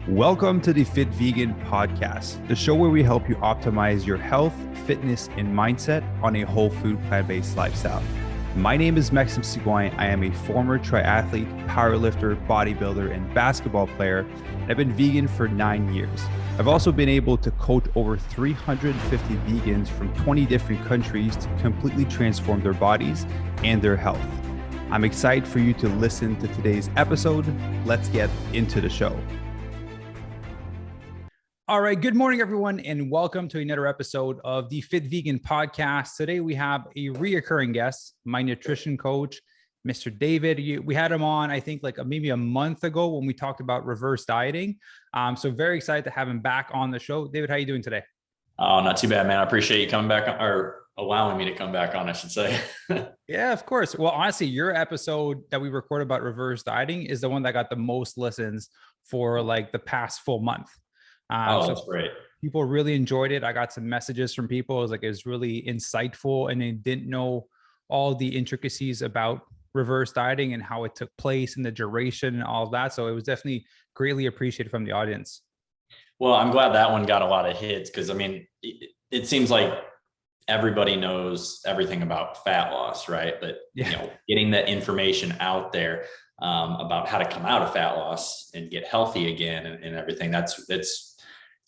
Welcome to the Fit Vegan Podcast, the show where we help you optimize your health, fitness, and mindset on a whole food, plant-based lifestyle. My name is Maxime Sigouin. I am a former triathlete, powerlifter, bodybuilder, and basketball player. And I've been vegan for 9 years. I've also been able to coach over 350 vegans from 20 different countries to completely transform their bodies and their health. I'm excited for you to listen to today's episode. Let's get into the show. All right. Good morning, everyone, and welcome to another episode of the Fit Vegan Podcast. Today, we have a reoccurring guest, my nutrition coach, Mr. David. We had him on, I think, maybe a month ago when we talked about reverse dieting. So very excited to have him back on the show. David, how are you doing today? Oh, not too bad, man. I appreciate you coming back on, or allowing me to come back on, I should say. Yeah, of course. Well, honestly, your episode that we recorded about reverse dieting is the one that got the most listens for like the past full month. That's great. People really enjoyed it. I got some messages from people. It was really insightful, and they didn't know all the intricacies about reverse dieting and how it took place and the duration and all of that. So it was definitely greatly appreciated from the audience. Well, I'm glad that one got a lot of hits because, I mean, it seems like everybody knows everything about fat loss, right? But getting that information out there about how to come out of fat loss and get healthy again and everything, it's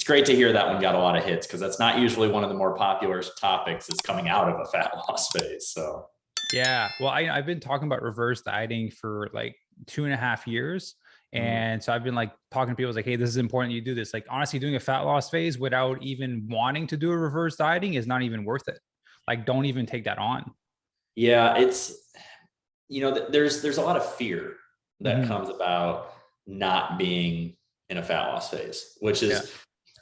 great to hear that one got a lot of hits because that's not usually one of the more popular topics is coming out of a fat loss phase. So yeah, well, I've been talking about reverse dieting for like 2.5 years. And so I've been talking to people hey, this is important. You do this. Honestly, doing a fat loss phase without even wanting to do a reverse dieting is not even worth it. Don't even take that on. Yeah. It's, there's a lot of fear that comes about not being in a fat loss phase, which is,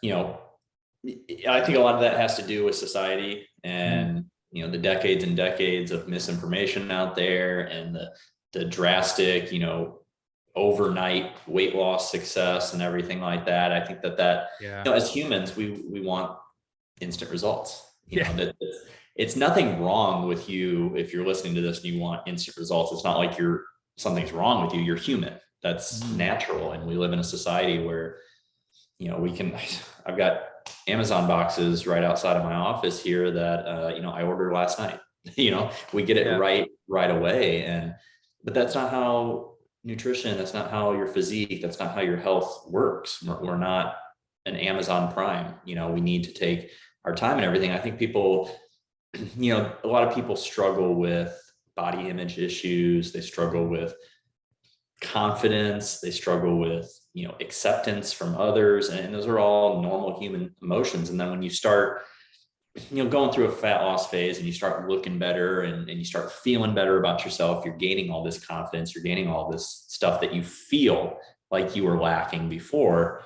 I think a lot of that has to do with society and, the decades and decades of misinformation out there and the drastic, overnight weight loss success and everything like that. I think that as humans, we want instant results. That it's nothing wrong with you if you're listening to this and you want instant results. It's not like something's wrong with you. You're human. That's natural. And we live in a society where, I've got Amazon boxes right outside of my office here that, I ordered last night. We get it right away. But that's not how nutrition, that's not how your physique, that's not how your health works. We're not an Amazon Prime. We need to take our time and everything. I think people, a lot of people struggle with body image issues. They struggle with confidence. They struggle with, acceptance from others. And those are all normal human emotions. And then when you start, going through a fat loss phase and you start looking better and you start feeling better about yourself, you're gaining all this confidence, you're gaining all this stuff that you feel like you were lacking before.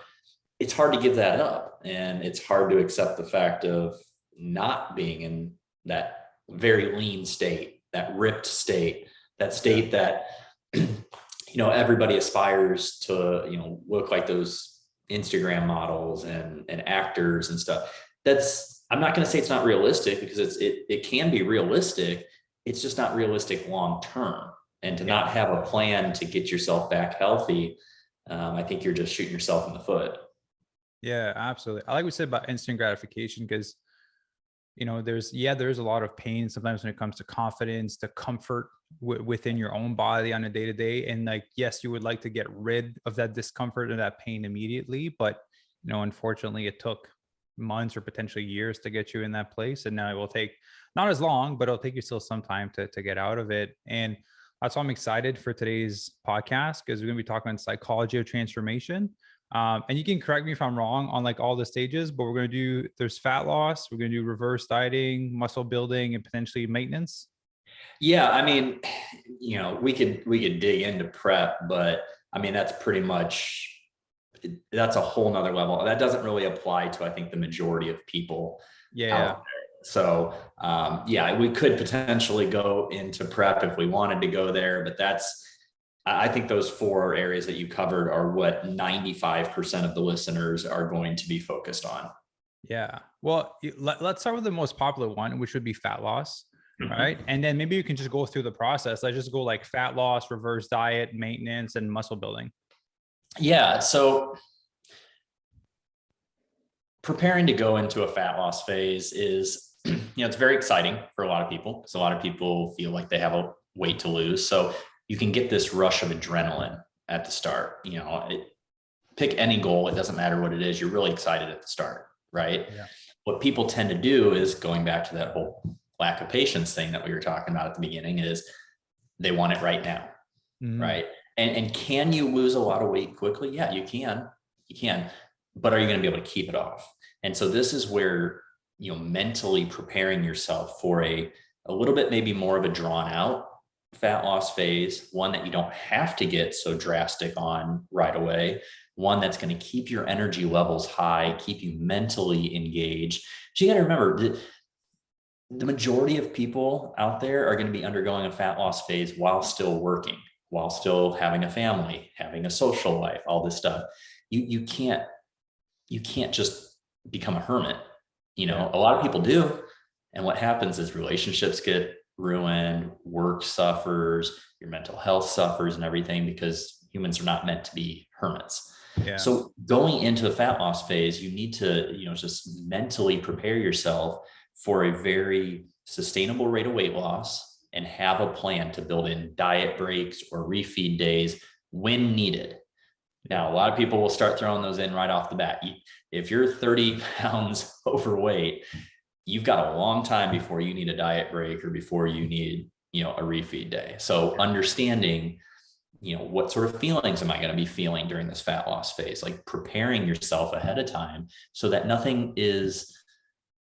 It's hard to give that up. And it's hard to accept the fact of not being in that very lean state, that ripped state, that state that, everybody aspires to, look like those Instagram models and actors and stuff. I'm not going to say it's not realistic because it can be realistic. It's just not realistic long-term. And to not have a plan to get yourself back healthy, I think you're just shooting yourself in the foot. Yeah, absolutely. I like what we said about instant gratification because, there's a lot of pain sometimes when it comes to confidence, the comfort within your own body on a day-to-day. And yes, you would like to get rid of that discomfort and that pain immediately. But, unfortunately, it took months or potentially years to get you in that place. And now it will take not as long, but it'll take you still some time to get out of it. And that's why I'm excited for today's podcast because we're going to be talking about psychology of transformation. And you can correct me if I'm wrong on all the stages, but we're going to there's fat loss, we're going to do reverse dieting, muscle building, and potentially maintenance. Yeah. I mean, we could dig into prep, but I mean, that's a whole nother level. That doesn't really apply to, I think, the majority of people. Yeah. So, we could potentially go into prep if we wanted to go there, but I think those 4 areas that you covered are what 95% of the listeners are going to be focused on. Yeah. Well, let's start with the most popular one, which would be fat loss. Right. And then maybe you can just go through the process. Let's just go fat loss, reverse diet, maintenance, and muscle building. Yeah. So preparing to go into a fat loss phase is, it's very exciting for a lot of people, because a lot of people feel like they have a weight to lose. So you can get this rush of adrenaline at the start. Pick any goal, it doesn't matter what it is, you're really excited at the start, right? Yeah. What people tend to do is, going back to that whole lack of patience thing that we were talking about at the beginning, is they want it right now. Right. And can you lose a lot of weight quickly? Yeah, you can, but are you going to be able to keep it off? And so this is where, mentally preparing yourself for a little bit, maybe more of a drawn out fat loss phase, one that you don't have to get so drastic on right away, one that's going to keep your energy levels high, keep you mentally engaged. So you got to remember, the majority of people out there are going to be undergoing a fat loss phase while still working, while still having a family, having a social life, all this stuff. You can't just become a hermit. A lot of people do. And what happens is relationships get ruined, work suffers, your mental health suffers and everything, because humans are not meant to be hermits. Yeah. So going into a fat loss phase, you need to, just mentally prepare yourself for a very sustainable rate of weight loss, and have a plan to build in diet breaks or refeed days when needed. Now, a lot of people will start throwing those in right off the bat. If you're 30 pounds overweight, you've got a long time before you need a diet break or before you need, a refeed day. So understanding, what sort of feelings am I going to be feeling during this fat loss phase? Like preparing yourself ahead of time so that nothing is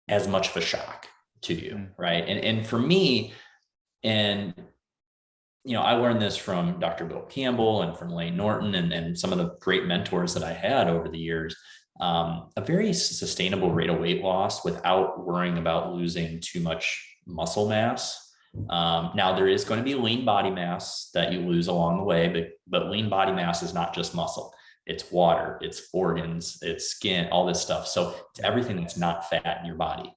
as much of a shock to you. Right. And for me, and, I learned this from Dr. Bill Campbell and from Lane Norton and some of the great mentors that I had over the years. A very sustainable rate of weight loss without worrying about losing too much muscle mass. Now there is going to be lean body mass that you lose along the way, but lean body mass is not just muscle. It's water, it's organs, it's skin, all this stuff. So it's everything that's not fat in your body.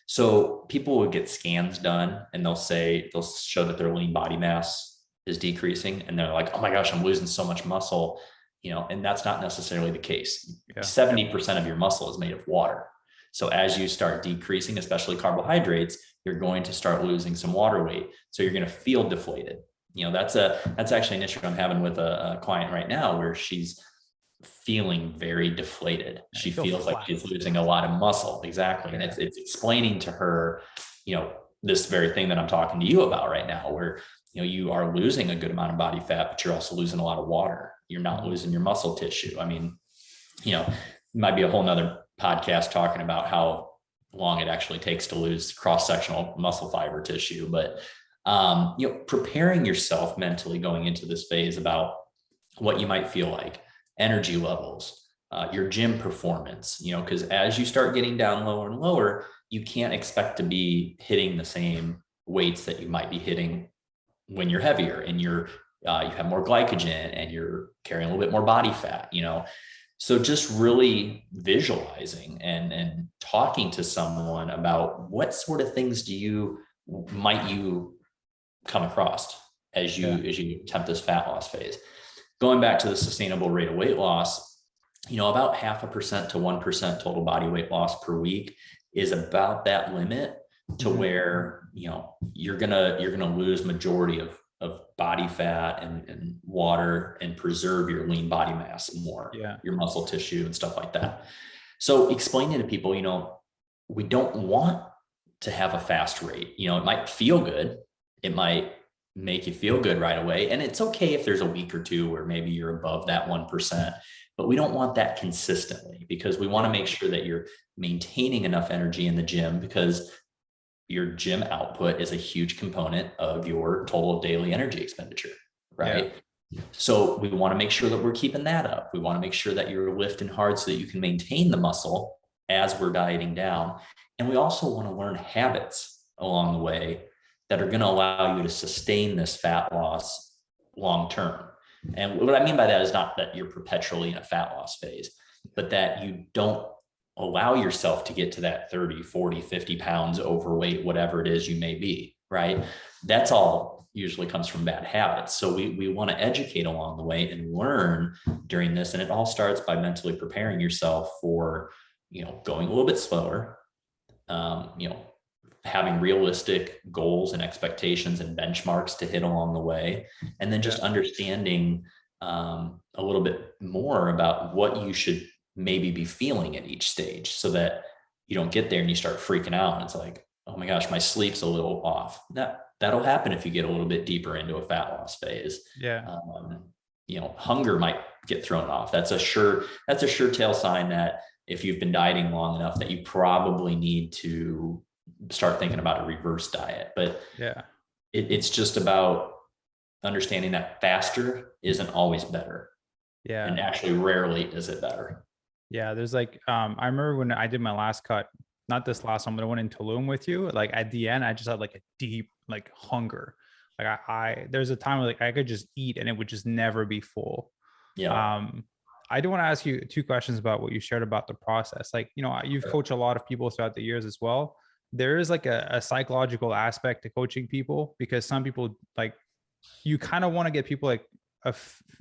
So people will get scans done and they'll show that their lean body mass is decreasing. And they're like, oh my gosh, I'm losing so much muscle, and that's not necessarily the case. Yeah. 70% of your muscle is made of water. So as you start decreasing, especially carbohydrates, you're going to start losing some water weight. So you're going to feel deflated. That's actually an issue I'm having with a client right now, where she's feeling very deflated. She feels like she's losing a lot of muscle. Exactly. Yeah. And it's explaining to her, this very thing that I'm talking to you about right now, where, you are losing a good amount of body fat, but you're also losing a lot of water. You're not losing your muscle tissue. I mean, might be a whole nother podcast talking about how long it actually takes to lose cross-sectional muscle fiber tissue. But, preparing yourself mentally going into this phase about what you might feel like, energy levels, your gym performance, because as you start getting down lower and lower, you can't expect to be hitting the same weights that you might be hitting when you're heavier and you have more glycogen and you're carrying a little bit more body fat, So just really visualizing and talking to someone about what sort of things might you come across as you attempt this fat loss phase. Going back to the sustainable rate of weight loss, about 0.5% to 1% total body weight loss per week is about that limit to where, you're gonna lose majority of body fat and water and preserve your lean body mass more, your muscle tissue and stuff like that. So explaining to people, we don't want to have a fast rate. It might feel good. It might make you feel good right away. And it's okay if there's a week or two where maybe you're above that 1%, but we don't want that consistently, because we want to make sure that you're maintaining enough energy in the gym, because your gym output is a huge component of your total daily energy expenditure, right? Yeah. So we want to make sure that we're keeping that up. We want to make sure that you're lifting hard so that you can maintain the muscle as we're dieting down. And we also want to learn habits along the way that are going to allow you to sustain this fat loss long term. And what I mean by that is not that you're perpetually in a fat loss phase, but that you don't allow yourself to get to that 30, 40, 50 pounds overweight, whatever it is you may be, right? That's all usually comes from bad habits. So we want to educate along the way and learn during this. And it all starts by mentally preparing yourself for, going a little bit slower, you know, having realistic goals and expectations and benchmarks to hit along the way, and then just understanding a little bit more about what you should maybe be feeling at each stage, so that you don't get there and you start freaking out and it's like, oh my gosh, my sleep's a little off. That'll happen if you get a little bit deeper into a fat loss phase. Yeah. Hunger might get thrown off. That's a tell sign that if you've been dieting long enough, that you probably need to start thinking about a reverse diet. But Yeah. it's just about understanding that faster isn't always better. Yeah. And actually rarely is it better. Yeah. There's like, I remember when I did my last cut, not this last one, but I went in Tulum with you. Like at the end, I just had like a deep like hunger. Like there's a time where like I could just eat and it would just never be full. Yeah. I do want to ask you two questions about what you shared about the process. Like, you've coached a lot of people throughout the years as well. There is like a psychological aspect to coaching people, because some people like, you kind of want to get people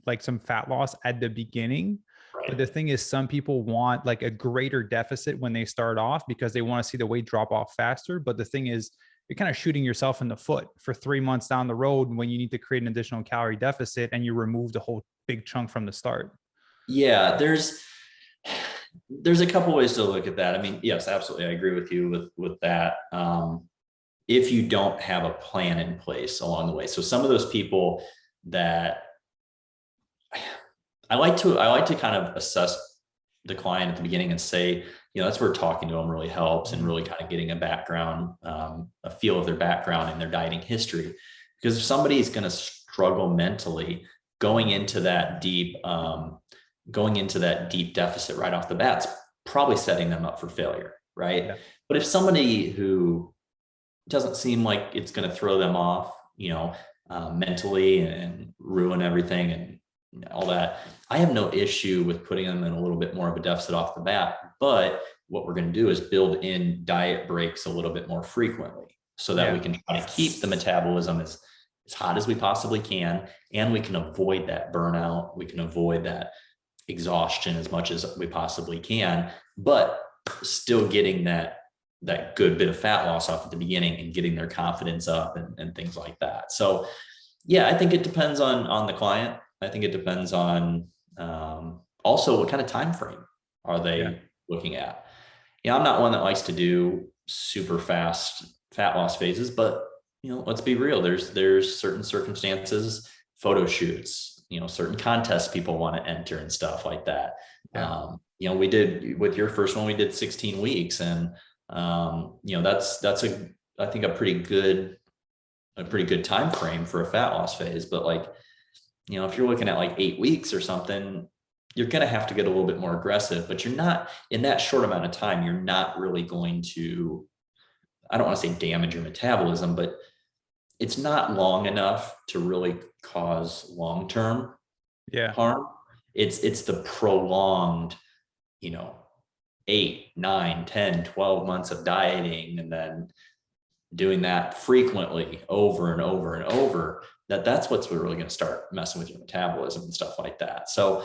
like some fat loss at the beginning. Right. But the thing is, some people want like a greater deficit when they start off because they want to see the weight drop off faster. But the thing is, you're kind of shooting yourself in the foot for 3 months down the road when you need to create an additional calorie deficit and you remove the whole big chunk from the start. Yeah, there's a couple ways to look at that. I mean, yes, absolutely, I agree with you with that. If you don't have a plan in place along the way, so some of those people that I like to kind of assess the client at the beginning and say, that's where talking to them really helps, and really kind of getting a background, a feel of their background and their dieting history. Because if somebody is going to struggle mentally going into that deep deficit right off the bat, it's probably setting them up for failure, right? Yeah. But if somebody who doesn't seem like it's going to throw them off, mentally and ruin everything and all that, I have no issue with putting them in a little bit more of a deficit off the bat. But what we're going to do is build in diet breaks a little bit more frequently, so that we can try to keep the metabolism as hot as we possibly can, and we can avoid that burnout, we can avoid that exhaustion as much as we possibly can, but still getting that good bit of fat loss off at the beginning and getting their confidence up and things like that. So yeah, I think it depends on the client. I think it depends on also what kind of time frame are they looking at. I'm not one that likes to do super fast fat loss phases, but let's be real. There's certain circumstances, photo shoots, certain contests people want to enter and stuff like that. Yeah. We did with your first one, we did 16 weeks, and that's I think a pretty good time frame for a fat loss phase. But like, if you're looking at like 8 weeks or something, you're going to have to get a little bit more aggressive, but you're not, in that short amount of time, you're not really going to, I don't want to say damage your metabolism, but it's not long enough to really cause long-term harm. It's the prolonged, 8, 9, 10, 12 months of dieting, and then doing that frequently over and over and over, that's what's really going to start messing with your metabolism and stuff like that. So,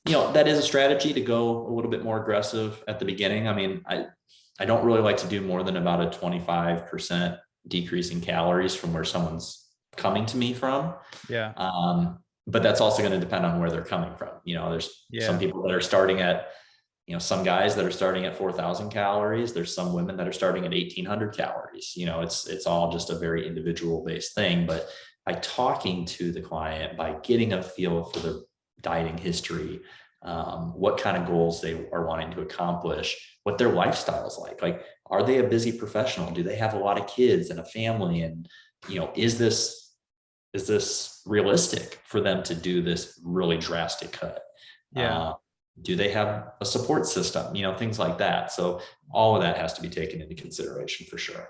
that is a strategy to go a little bit more aggressive at the beginning. I mean, I don't really like to do more than about a 25% decrease in calories from where someone's coming to me from. Yeah. But that's also going to depend on where they're coming from. There's some people that are starting at, some guys that are starting at 4,000 calories. There's some women that are starting at 1,800 calories. It's all just a very individual based thing. But by talking to the client, by getting a feel for their dieting history, what kind of goals they are wanting to accomplish, what their lifestyle is like, are they a busy professional? Do they have a lot of kids and a family? And, is this realistic for them to do this really drastic cut? Do they have a support system? Things like that. So all of that has to be taken into consideration for sure.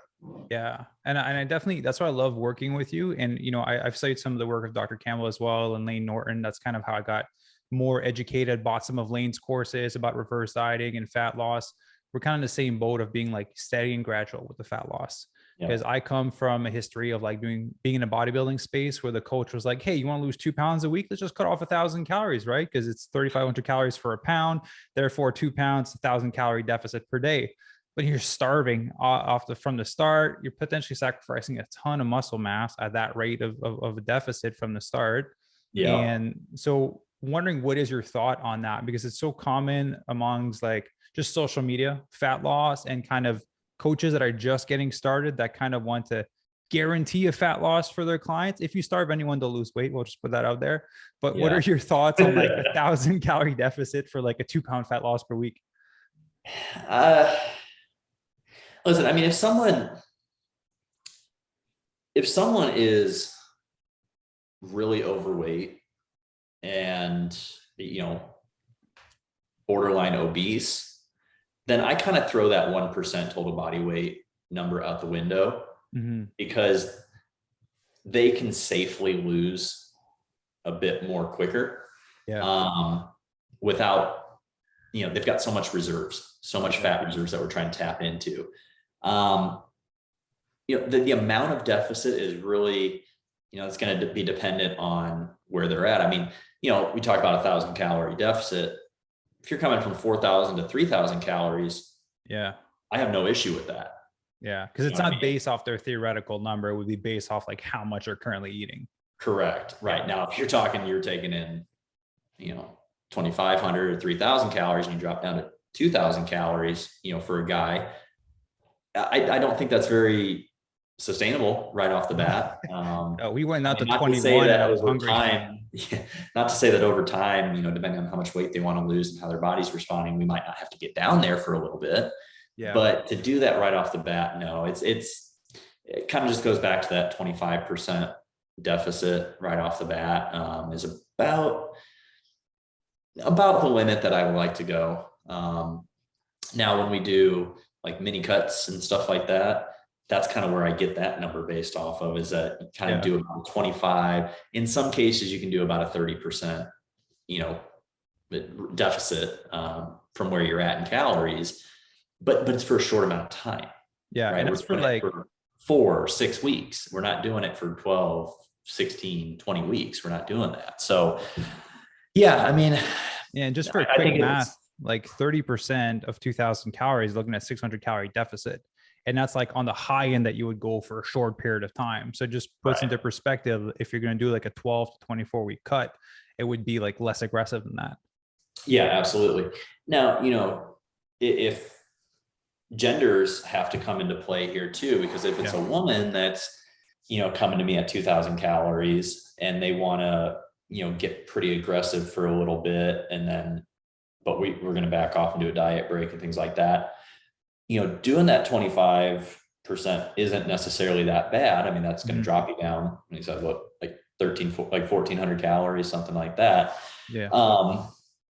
Yeah. And I definitely, that's why I love working with you. And, I've studied some of the work of Dr. Campbell as well, and Lane Norton. That's kind of how I got more educated, bought some of Lane's courses about reverse dieting and fat loss. We're kind of in the same boat of being like steady and gradual with the fat loss. because I come from a history of like being in a bodybuilding space where the coach was like, hey, you want to lose 2 pounds a week? Let's just cut off 1,000 calories, right? Because it's 3,500 calories for a pound. Therefore, 2 pounds, 1,000 calorie deficit per day. But you're starving from the start. You're potentially sacrificing a ton of muscle mass at that rate of a deficit from the start. Yeah. And so wondering, what is your thought on that? Because it's so common amongst like just social media, fat loss, and kind of coaches that are just getting started that kind of want to guarantee a fat loss for their clients. If you starve anyone to lose weight, we'll just put that out there. But what are your thoughts on like 1,000 calorie deficit for like a 2 pound fat loss per week? Listen, I mean, if someone is really overweight and, borderline obese, then I kind of throw that 1% total body weight number out the window, because they can safely lose a bit more quicker. Without, they've got so much reserves, so much fat reserves that we're trying to tap into. The amount of deficit is really, it's going to be dependent on where they're at. I mean, we talk about 1,000 calorie deficit. If you're coming from 4,000 to 3,000 calories, I have no issue with that. Because it's not based off their theoretical number. It would be based off like how much they're currently eating. Correct. Right. Now, if you're taking in, 2,500 or 3,000 calories and you drop down to 2,000 calories, for a guy, I don't think that's very sustainable right off the bat. We went out to 21 and I was hungry. Not to say that over time, depending on how much weight they want to lose and how their body's responding, we might not have to get down there for a little bit. But to do that right off the bat, no, it kind of just goes back to that 25% deficit right off the bat, is about the limit that I would like to go. Now, when we do like mini cuts and stuff like that, that's kind of where I get that number based off of, is that you kind of do about 25. In some cases, you can do about a 30%, deficit from where you're at in calories, but it's for a short amount of time. Right? And it's for like 4 or 6 weeks. We're not doing it for 12, 16, 20 weeks. We're not doing that. So I mean, and just for quick math, like 30% of 2,000 calories, looking at 600 calorie deficit. And that's like on the high end that you would go for a short period of time. So just puts into perspective, if you're going to do like a 12 to 24 week cut, it would be like less aggressive than that. Yeah, absolutely. Now, if genders have to come into play here too, because if it's a woman that's, coming to me at 2,000 calories and they want to, get pretty aggressive for a little bit, and then, but we're going to back off and do a diet break and things like that. Doing that 25% isn't necessarily that bad. I mean, that's going to drop you down. He said, what, like 1,400 calories, something like that. If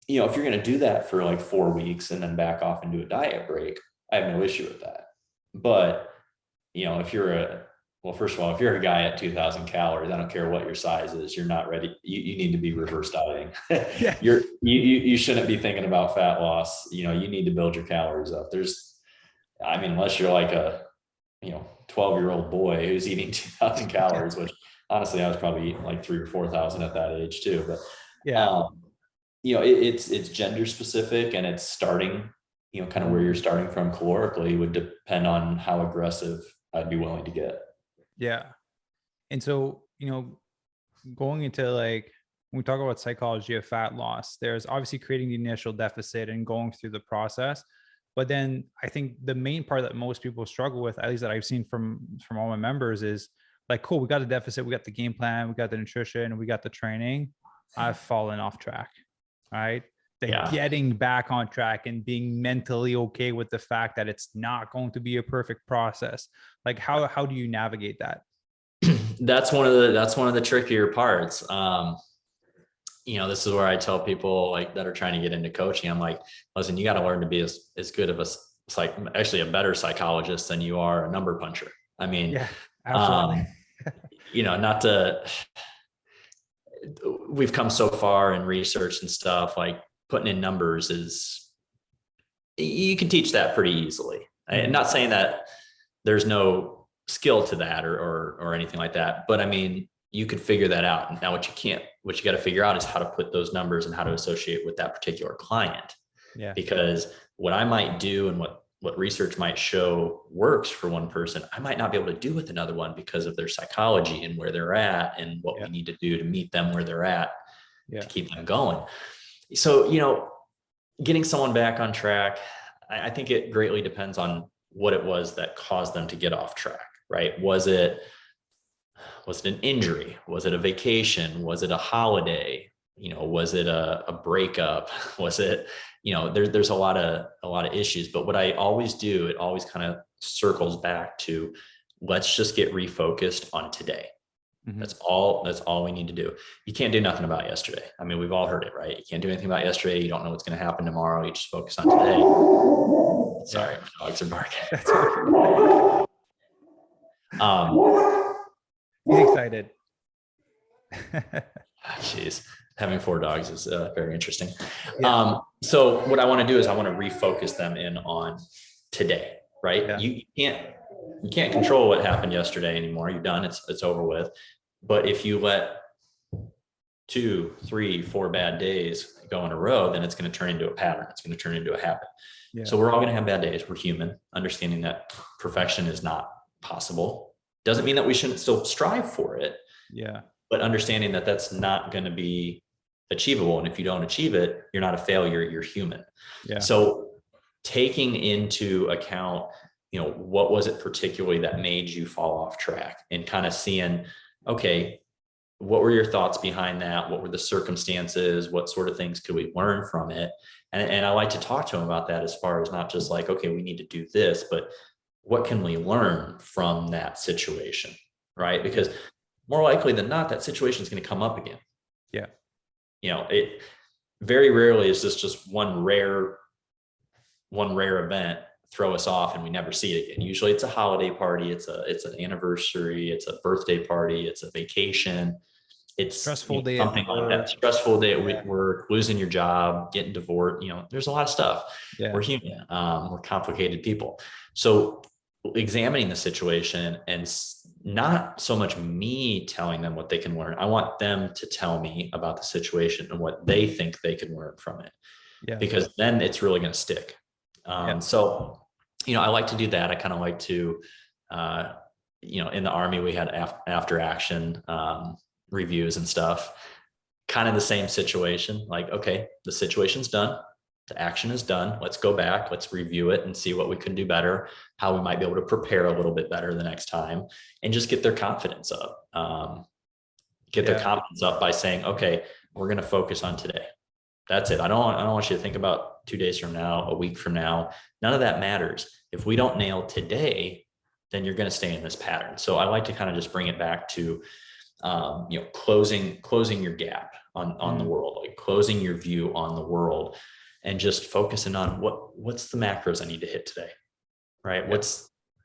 you're going to do that for like 4 weeks and then back off and do a diet break, I have no issue with that. But, first of all, if you're a guy at 2,000 calories, I don't care what your size is, you're not ready. You need to be reverse dieting. You shouldn't be thinking about fat loss. You need to build your calories up. Unless you're like a, 12-year-old boy who's eating 2,000 calories, which honestly, I was probably eating like 3,000 or 4,000 at that age too. But, it's gender specific, and it's starting, kind of where you're starting from calorically would depend on how aggressive I'd be willing to get. And so, going into like, when we talk about psychology of fat loss, there's obviously creating the initial deficit and going through the process. But then I think the main part that most people struggle with, at least that I've seen from all my members, is like, cool, we got the deficit, we got the game plan, we got the nutrition, we got the training. I've fallen off track, right? Getting back on track and being mentally okay with the fact that it's not going to be a perfect process. Like how do you navigate that? That's one of the trickier parts. This is where I tell people like that are trying to get into coaching, I'm like, listen, you got to learn to be as good of actually a better psychologist than you are a number puncher. I mean, absolutely. We've come so far in research and stuff, like putting in numbers you can teach that pretty easily. I'm not saying that there's no skill to that or anything like that. But I mean, you could figure that out. Now, what you got to figure out is how to put those numbers and how to associate with that particular client. Yeah. Because what I might do and what research might show works for one person, I might not be able to do with another one because of their psychology and where they're at and what we need to do to meet them where they're at to keep them going. So, getting someone back on track, I think it greatly depends on what it was that caused them to get off track, right? Was it an injury? Was it a vacation? Was it a holiday? Was it a breakup? Was it, there's a lot of issues, but what I always do, it always kind of circles back to, let's just get refocused on today. Mm-hmm. That's all we need to do. You can't do nothing about yesterday. I mean, we've all heard it, right? You can't do anything about yesterday. You don't know what's going to happen tomorrow. You just focus on today. Sorry, my dogs are barking. That's okay. He's excited. Jeez, having 4 dogs is very interesting. Yeah. So what I want to do is I want to refocus them in on today, right? Yeah. You can't control what happened yesterday anymore. You're done. It's over with. But if you let 2, 3, 4 bad days go in a row, then it's going to turn into a pattern. It's going to turn into a habit. Yeah. So we're all going to have bad days. We're human. Understanding that perfection is not possible doesn't mean that we shouldn't still strive for it. Yeah. But understanding that that's not going to be achievable. And if you don't achieve it, you're not a failure. You're human. Yeah. So taking into account, what was it particularly that made you fall off track, and kind of seeing, okay, what were your thoughts behind that? What were the circumstances? What sort of things could we learn from it? And I like to talk to them about that, as far as not just like, okay, we need to do this, but what can we learn from that situation, right? Because more likely than not, that situation is going to come up again. Yeah. It very rarely is this just one rare event throw us off and we never see it again. Usually it's a holiday party, it's an anniversary, it's a birthday party, it's a vacation, it's stressful day, something like that. Stressful day at work, losing your job, getting divorced. There's a lot of stuff. Yeah. We're human. We're complicated people. So examining the situation, and not so much me telling them what they can learn. I want them to tell me about the situation and what they think they can learn from it. Yeah. Because then it's really going to stick. So, I like to do that. I kind of like to, in the Army, we had after action reviews and stuff, kind of the same situation. Like, okay, the situation's done. The action is done. Let's go back. Let's review it and see what we can do better, how we might be able to prepare a little bit better the next time, and just get their confidence up. Their confidence up by saying, okay, we're going to focus on today. That's it. I don't want you to think about 2 days from now, a week from now. None of that matters. If we don't nail today, then you're going to stay in this pattern. So I like to kind of just bring it back to, closing your gap on the world, like closing your view on the world, and just focusing on what's the macros I need to hit today, right?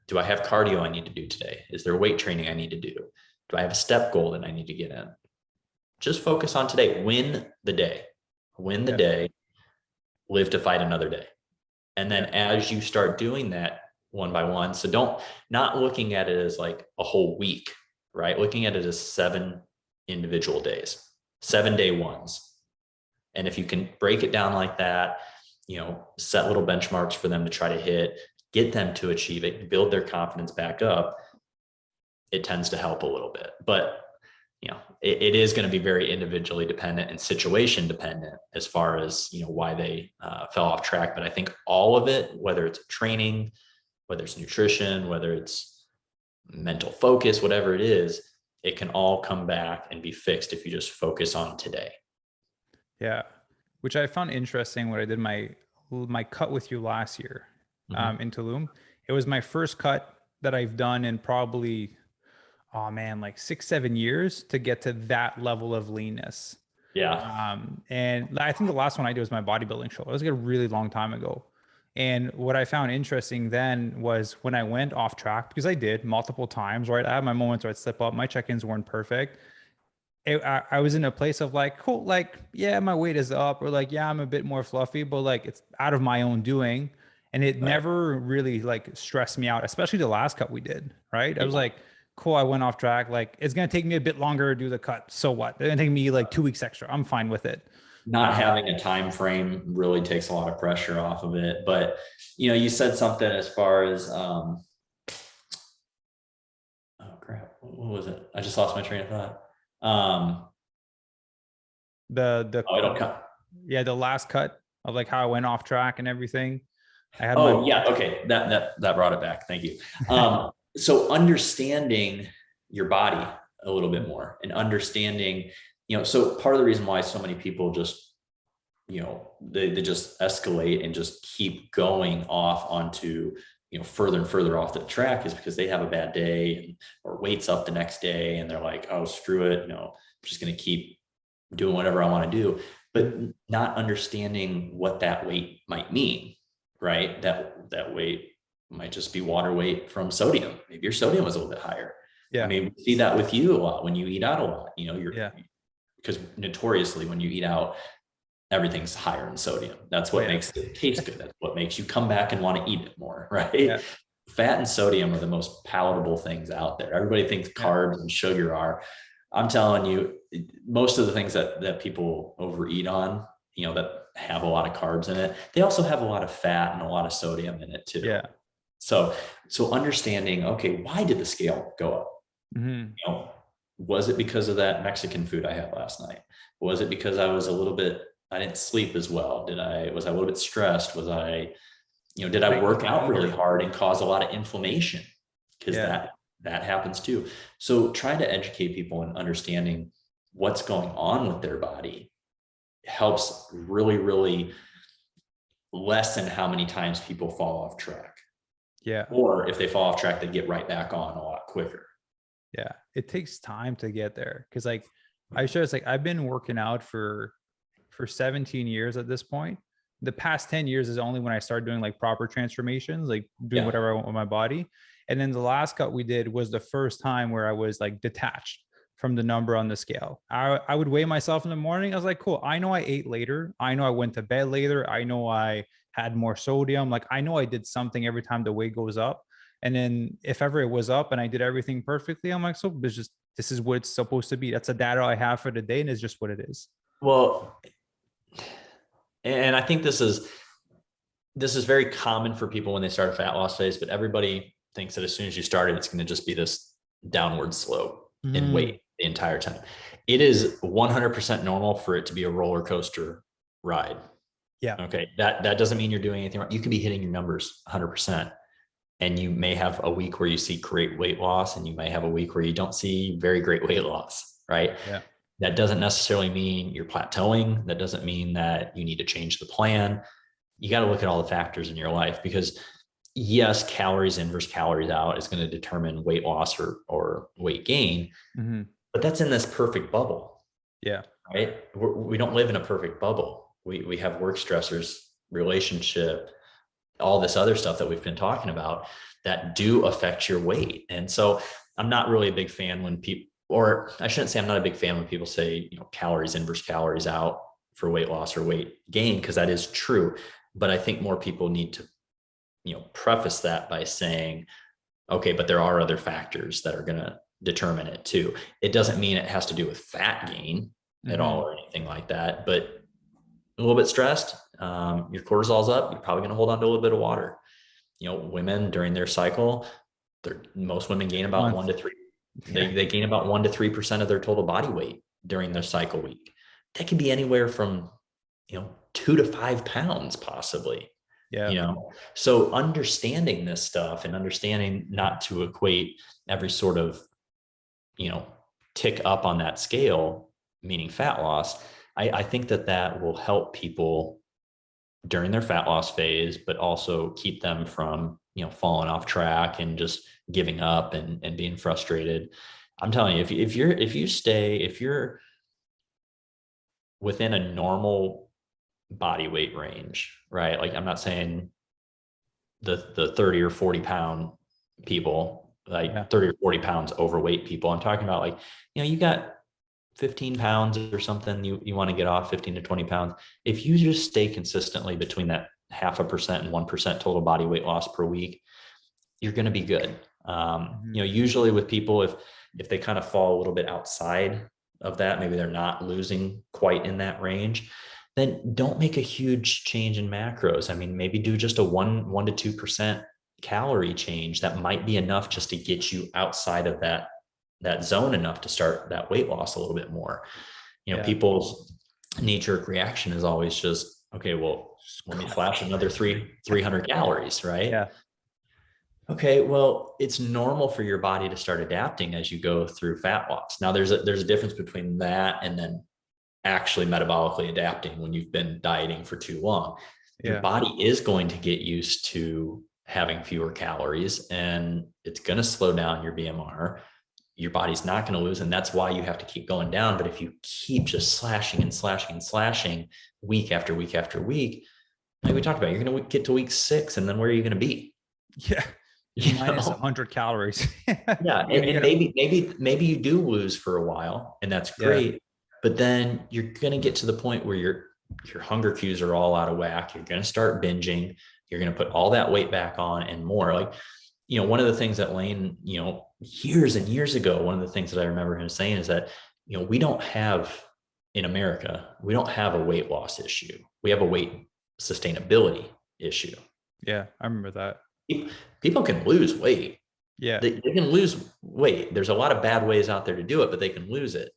Do I have cardio I need to do today? Is there weight training I need to do? Do I have a step goal that I need to get in? Just focus on today. Win the day. Win the day, live to fight another day. And then as you start doing that one by one, so not looking at it as like a whole week, right? Looking at it as 7 individual days, 7-day ones. And if you can break it down like that, set little benchmarks for them to try to hit, get them to achieve it, build their confidence back up, it tends to help a little bit. But it is going to be very individually dependent and situation dependent as far as, why they fell off track. But I think all of it, whether it's training, whether it's nutrition, whether it's mental focus, whatever it is, it can all come back and be fixed if you just focus on today. Yeah. Which I found interesting when I did my cut with you last year in Tulum. It was my first cut that I've done in probably, like 6-7 years to get to that level of leanness. Yeah. And I think the last one I did was my bodybuilding show. It was like a really long time ago. And what I found interesting then was when I went off track, because I did multiple times, right? I had my moments where I'd slip up. My check-ins weren't perfect. I was in a place of like, cool, like, yeah, my weight is up, or like, yeah, I'm a bit more fluffy, but like it's out of my own doing. And it Right. never really like stressed me out, especially the last cut we did. Right. I was like, cool, I went off track. Like, it's going to take me a bit longer to do the cut. So what? It's going to take me like 2 weeks extra. I'm fine with it. Not having a time frame really takes a lot of pressure off of it. But, you said something as far as, oh crap, what was it? I just lost my train of thought. I don't count. Yeah, the last cut of like how I went off track and everything. I had yeah. Okay. That brought it back. Thank you. So understanding your body a little bit more and understanding, so part of the reason why so many people just, they just escalate and just keep going off onto, further and further off the track is because they have a bad day or weight's up the next day. And they're like, oh, screw it. I'm just going to keep doing whatever I want to do, but not understanding what that weight might mean, right? That weight might just be water weight from sodium. Maybe your sodium was a little bit higher. Yeah. I mean, we see that with you a lot when you eat out a lot, because notoriously when you eat out, everything's higher in sodium. That's what makes it taste good. That's what makes you come back and want to eat it more, right? Yeah. Fat and sodium are the most palatable things out there. Everybody thinks carbs and sugar are. I'm telling you, most of the things that people overeat on, that have a lot of carbs in it, they also have a lot of fat and a lot of sodium in it too. Yeah. So understanding, okay, why did the scale go up? Mm-hmm. Was it because of that Mexican food I had last night? Was it because I didn't sleep as well? Was I a little bit stressed? Was I, did I work out really hard and cause a lot of inflammation? Because that happens too. So trying to educate people and understanding what's going on with their body helps really, really lessen how many times people fall off track. Yeah. Or if they fall off track, they get right back on a lot quicker. Yeah. It takes time to get there. Cause like I've been working out for 17 years at this point. The past 10 years is only when I started doing like proper transformations, like doing whatever I want with my body. And then the last cut we did was the first time where I was like detached from the number on the scale. I would weigh myself in the morning. I was like, cool. I know I ate later. I know I went to bed later. I know I had more sodium. Like I know I did something every time the weight goes up. And then if ever it was up and I did everything perfectly, I'm like, so this is what it's supposed to be. That's the data I have for the day. And it's just what it is. Well, and I think this is very common for people when they start a fat loss phase, but everybody thinks that as soon as you start it, it's going to just be this downward slope in weight the entire time. It is 100% normal for it to be a roller coaster ride. Yeah. Okay. That doesn't mean you're doing anything wrong. You can be hitting your numbers 100%. And you may have a week where you see great weight loss, and you may have a week where you don't see very great weight loss, right? Yeah. That doesn't necessarily mean you're plateauing. That doesn't mean that you need to change the plan. You got to look at all the factors in your life, because yes, calories in versus calories out is going to determine weight loss or weight gain, but that's in this perfect bubble. Yeah. Right. We don't live in a perfect bubble. We have work stressors, relationship, all this other stuff that we've been talking about that do affect your weight. And so I'm not really a big fan when people, or I shouldn't say I'm not a big fan when people say, calories in versus calories out for weight loss or weight gain, because that is true. But I think more people need to, preface that by saying, okay, but there are other factors that are going to determine it too. It doesn't mean it has to do with fat gain at all or anything like that, but a little bit stressed, your cortisol's up, you're probably going to hold on to a little bit of water. Women during their cycle, most women gain about 1 to 3. They gain about 1 to 3% of their total body weight during their cycle week. That can be anywhere from, 2 to 5 pounds possibly. Yeah. So understanding this stuff and understanding not to equate every sort of, tick up on that scale, meaning fat loss. I think that will help people during their fat loss phase, but also keep them from, falling off track and just giving up and being frustrated. I'm telling you, if you're within a normal body weight range, right? Like I'm not saying the 30 or 40 pound people, like 30 or 40 pounds overweight people. I'm talking about like, you got 15 pounds or something, you want to get off 15 to 20 pounds. If you just stay consistently between that 0.5% and 1% total body weight loss per week, you're going to be good. Usually with people, if they kind of fall a little bit outside of that, maybe they're not losing quite in that range, then don't make a huge change in macros. I mean, maybe do just a 1 to 2% calorie change. That might be enough just to get you outside of that zone enough to start that weight loss a little bit more. People's knee-jerk reaction is always just, okay, well, let me flash another 300 calories, right? Yeah. Okay, well, it's normal for your body to start adapting as you go through fat loss. Now, there's a difference between that and then actually metabolically adapting when you've been dieting for too long. Your body is going to get used to having fewer calories, and it's going to slow down your BMR. Your body's not going to lose, and that's why you have to keep going down. But if you keep just slashing and slashing and slashing week after week after week, like we talked about, you're going to get to week 6, and then where are you going to be? Yeah. Minus 100 calories. Yeah. And maybe you do lose for a while, and that's great. Yeah. But then you're going to get to the point where your hunger cues are all out of whack. You're going to start binging. You're going to put all that weight back on and more. Like, one of the things that Lane, years and years ago, one of the things that I remember him saying is that, we don't have in America, we don't have a weight loss issue. We have a weight sustainability issue. Yeah. I remember that. People can lose weight. Yeah. They can lose weight. There's a lot of bad ways out there to do it, but they can lose it.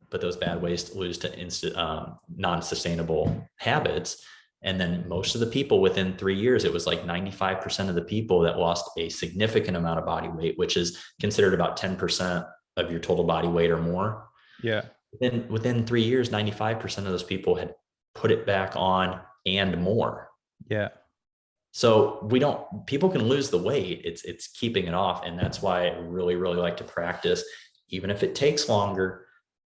But those bad ways lose to non-sustainable habits. And then most of the people within 3 years, it was like 95% of the people that lost a significant amount of body weight, which is considered about 10% of your total body weight or more. Yeah. Then within 3 years, 95% of those people had put it back on and more. Yeah. So people can lose the weight. It's keeping it off. And that's why I really, really like to practice, even if it takes longer,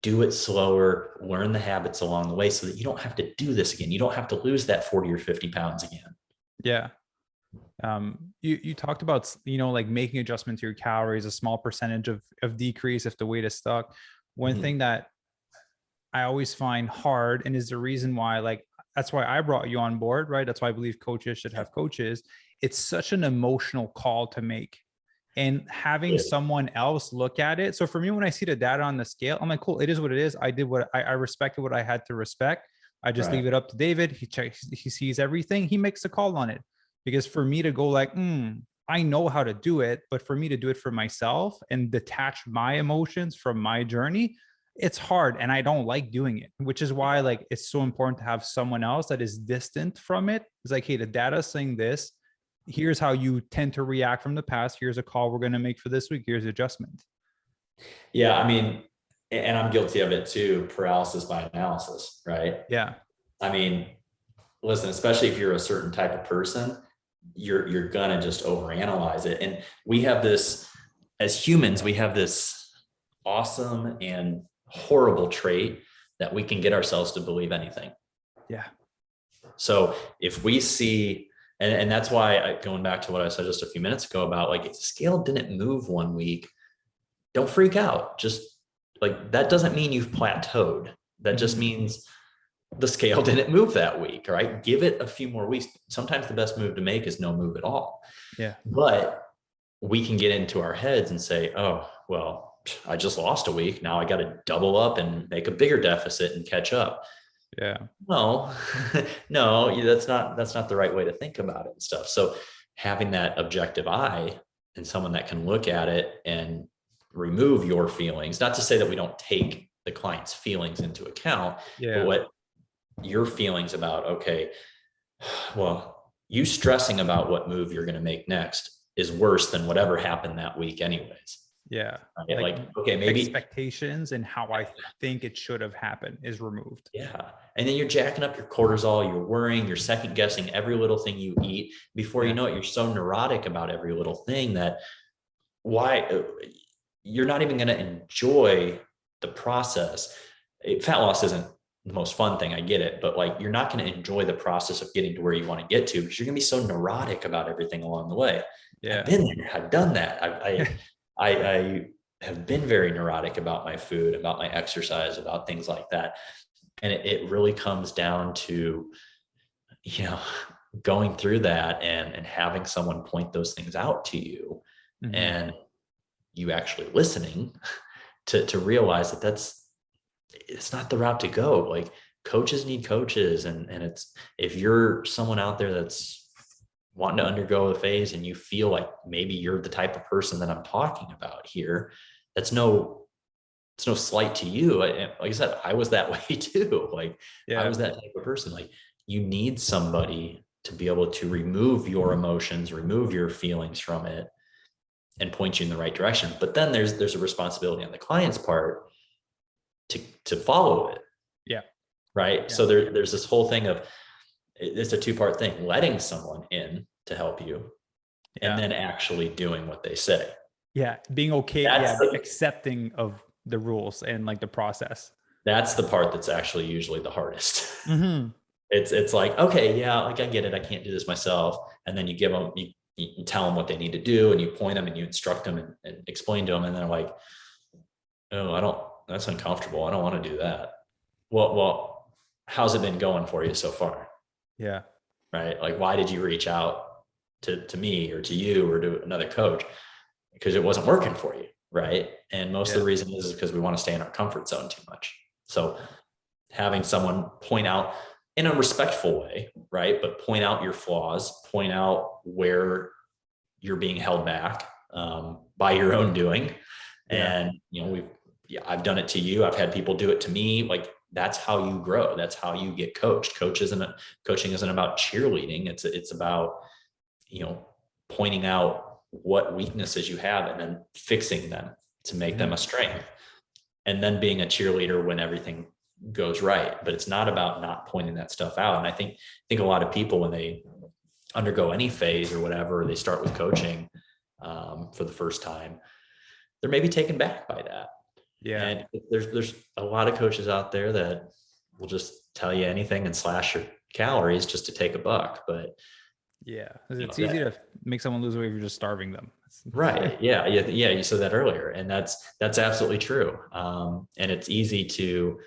do it slower, learn the habits along the way so that you don't have to do this again. You don't have to lose that 40 or 50 pounds again. Yeah. You talked about, like making adjustments to your calories, a small percentage of decrease if the weight is stuck. One thing that I always find hard, and is the reason why, that's why I brought you on board, right? That's why I believe coaches should have coaches. It's such an emotional call to make. And having someone else look at it. So for me, when I see the data on the scale, I'm like, cool, it is what it is. I did what I respected what I had to respect. I just leave it up to David. He checks, he sees everything. He makes a call on it. Because for me to go I know how to do it, but for me to do it for myself and detach my emotions from my journey, it's hard. And I don't like doing it, which is why it's so important to have someone else that is distant from it. It's like, hey, the data's saying this. Here's how you tend to react from the past. Here's a call we're going to make for this week. Here's adjustment. Yeah. I mean, and I'm guilty of it too. Paralysis by analysis, right? Yeah. I mean, listen, especially if you're a certain type of person, you're going to just overanalyze it. And we have this, as humans, we have this awesome and horrible trait that we can get ourselves to believe anything. Yeah. So if we see, and that's why going back to what I said just a few minutes ago about if the scale didn't move 1 week, don't freak out. Just that doesn't mean you've plateaued. That just means the scale didn't move that week, right? Give it a few more weeks. Sometimes the best move to make is no move at all. Yeah. But we can get into our heads and say, oh, well, I just lost a week. Now I got to double up and make a bigger deficit and catch up. Yeah. No, that's not the right way to think about it and stuff. So having that objective eye and someone that can look at it and remove your feelings, not to say that we don't take the client's feelings into account, but what your feelings about, okay, well, you stressing about what move you're going to make next is worse than whatever happened that week anyways. Yeah. Right? Okay, maybe expectations and how I think it should have happened is removed. Yeah. And then you're jacking up your cortisol, you're worrying, you're second guessing every little thing you eat. Before you know it, you're so neurotic about every little thing that you're not even going to enjoy the process. Fat loss isn't the most fun thing. I get it, but you're not going to enjoy the process of getting to where you want to get to because you're going to be so neurotic about everything along the way. Yeah. I've been there. I've done that. I have been very neurotic about my food, about my exercise, about things like that. And it really comes down to, going through that and having someone point those things out to you, Mhm. and you actually listening to realize that it's not the route to go. Like, coaches need coaches. And it's, if you're someone out there that's wanting to undergo a phase and you feel like maybe you're the type of person that I'm talking about here, it's no slight to you. Like I said, I was that way too. Like, I Yeah. was that type of person. Like, you need somebody to be able to remove your emotions, remove your feelings from it, and point you in the right direction. But then there's a responsibility on the client's part to follow it. Yeah. Right. Yeah. So there's this whole thing of, it's a two-part thing: letting someone in to help you, and Yeah. then actually doing what they say. Yeah. Being okay. That's Yeah. the, Accepting of the rules and like the process. that's the part that's actually usually the hardest. Mm-hmm. It's like, okay, yeah, like I get it. I can't do this myself. And then you give them, you tell them what they need to do, and you point them and you instruct them and explain to them. And they're like, oh, that's uncomfortable. I don't want to do that. Well, how's it been going for you so far? Yeah. Right? Like, why did you reach out to me or to you or to another coach? Because it wasn't working for you. Right. And most of the reason is because we want to stay in our comfort zone too much. So having someone point out in a respectful way, right, but point out your flaws, point out where you're being held back by your own doing. Yeah. And, I've done it to you. I've had people do it to me. Like, that's how you grow. That's how you get coached. Coaching isn't about cheerleading. It's about, pointing out what weaknesses you have and then fixing them to make them a strength, and then being a cheerleader when everything goes right. But it's not about not pointing that stuff out. And I think a lot of people, when they undergo any phase or whatever, they start with coaching for the first time, they're maybe taken back by that. Yeah. And there's a lot of coaches out there that will just tell you anything and slash your calories just to take a buck. But Yeah. It's easy to make someone lose weight if you're just starving them. right. Yeah. You said that earlier, and that's absolutely true. And it's easy to,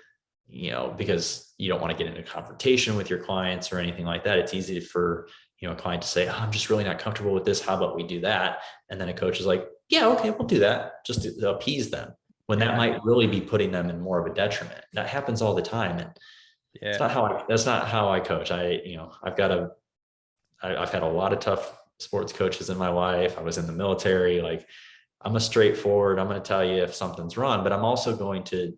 because you don't want to get into confrontation with your clients or anything like that. It's easy for, a client to say, oh, I'm just really not comfortable with this. How about we do that? And then a coach is like, yeah, okay, we'll do that, just to appease them, when that might really be putting them in more of a detriment. That happens all the time. And that's not how I coach. I've had a lot of tough sports coaches in my life. I was in the military. Like, I'm a straightforward, I'm going to tell you if something's wrong, but I'm also going to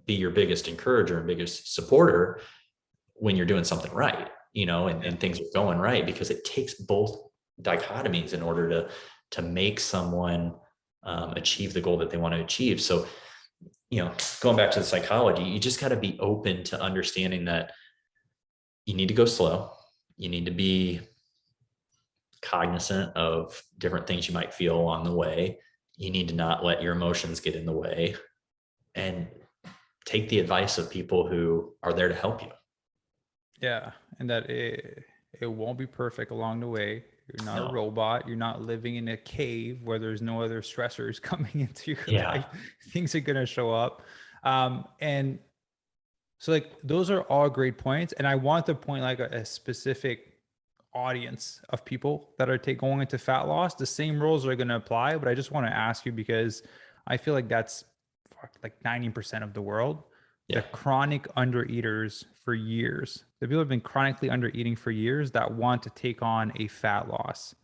be your biggest encourager and biggest supporter when you're doing something right, and things are going right, because it takes both dichotomies in order to make someone achieve the goal that they want to achieve. So, going back to the psychology, you just got to be open to understanding that you need to go slow. You need to be cognizant of different things you might feel along the way. You need to not let your emotions get in the way, and take the advice of people who are there to help you. Yeah. And that it won't be perfect along the way. You're not a robot. You're not living in a cave where there's no other stressors coming into your life. Things are going to show up. And so like, those are all great points. And I want to point like a specific audience of people that are going into fat loss. The same rules are going to apply, but I just want to ask you, because I feel like that's like 90% of the world. The chronic undereaters for years. The people have been chronically undereating for years that want to take on a fat loss.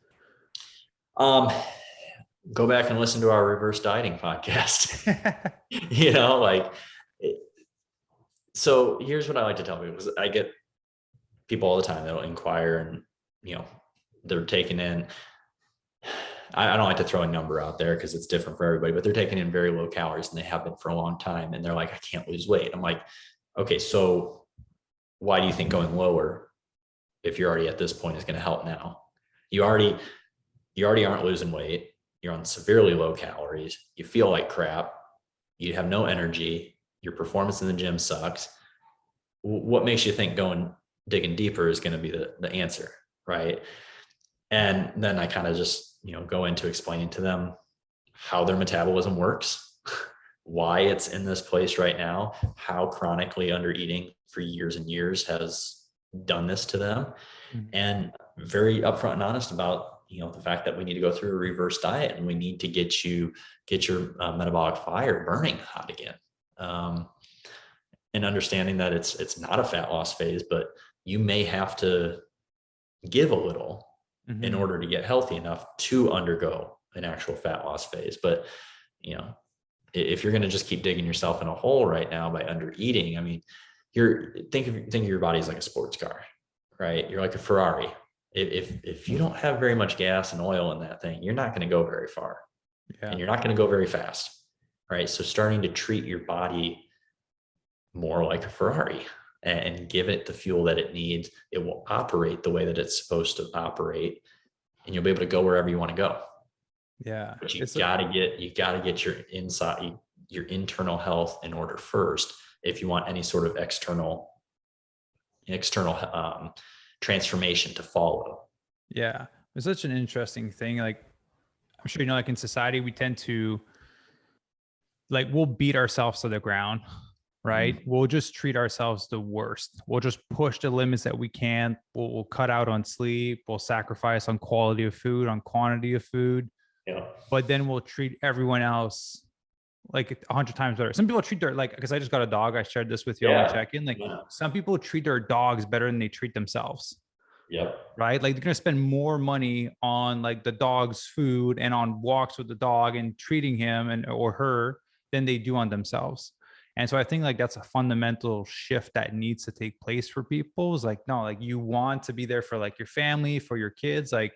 Go back and listen to our reverse dieting podcast. So here's what I like to tell people, because I get people all the time that'll inquire, and they're taking in, I don't like to throw a number out there because it's different for everybody, but they're taking in very low calories, and they have been for a long time, and they're like, I can't lose weight. I'm like, okay, so why do you think going lower, if you're already at this point, is going to help now? You already aren't losing weight. You're on severely low calories. You feel like crap. You have no energy. Your performance in the gym sucks. What makes you think digging deeper is going to be the answer, right? And then I kind of just, go into explaining to them how their metabolism works, why it's in this place right now, how chronically undereating for years and years has done this to them, Mhm. and very upfront and honest about, the fact that we need to go through a reverse diet and we need to get your metabolic fire burning hot again. Um, and understanding that it's not a fat loss phase, but you may have to give a little in Mhm. order to get healthy enough to undergo an actual fat loss phase. But, if you're going to just keep digging yourself in a hole right now by under eating, I mean, think of your body as like a sports car, right? You're like a Ferrari. If you don't have very much gas and oil in that thing, you're not going to go very far, Yeah. and you're not going to go very fast, right? So starting to treat your body more like a Ferrari and give it the fuel that it needs, it will operate the way that it's supposed to operate, and you'll be able to go wherever you want to go. Yeah. But It's you gotta get your internal health in order first, if you want any sort of external transformation to follow. yeah. It's such an interesting thing. Like, I'm sure like in society we tend to, like, we'll beat ourselves to the ground, right? Mhm. We'll just treat ourselves the worst. We'll just push the limits that we can. We'll cut out on sleep. We'll sacrifice on quality of food, on quantity of food, Yeah. but then we'll treat everyone else like 100 times better. Some people treat their, like, because I just got a dog. I shared this with you on my Yeah. check-in. Like, Yeah. some people treat their dogs better than they treat themselves, Yep. right? Like, they're gonna spend more money on like the dog's food and on walks with the dog and treating him and or her than they do on themselves. And so I think like that's a fundamental shift that needs to take place for people. Is like, no, like, you want to be there for like your family, for your kids, like,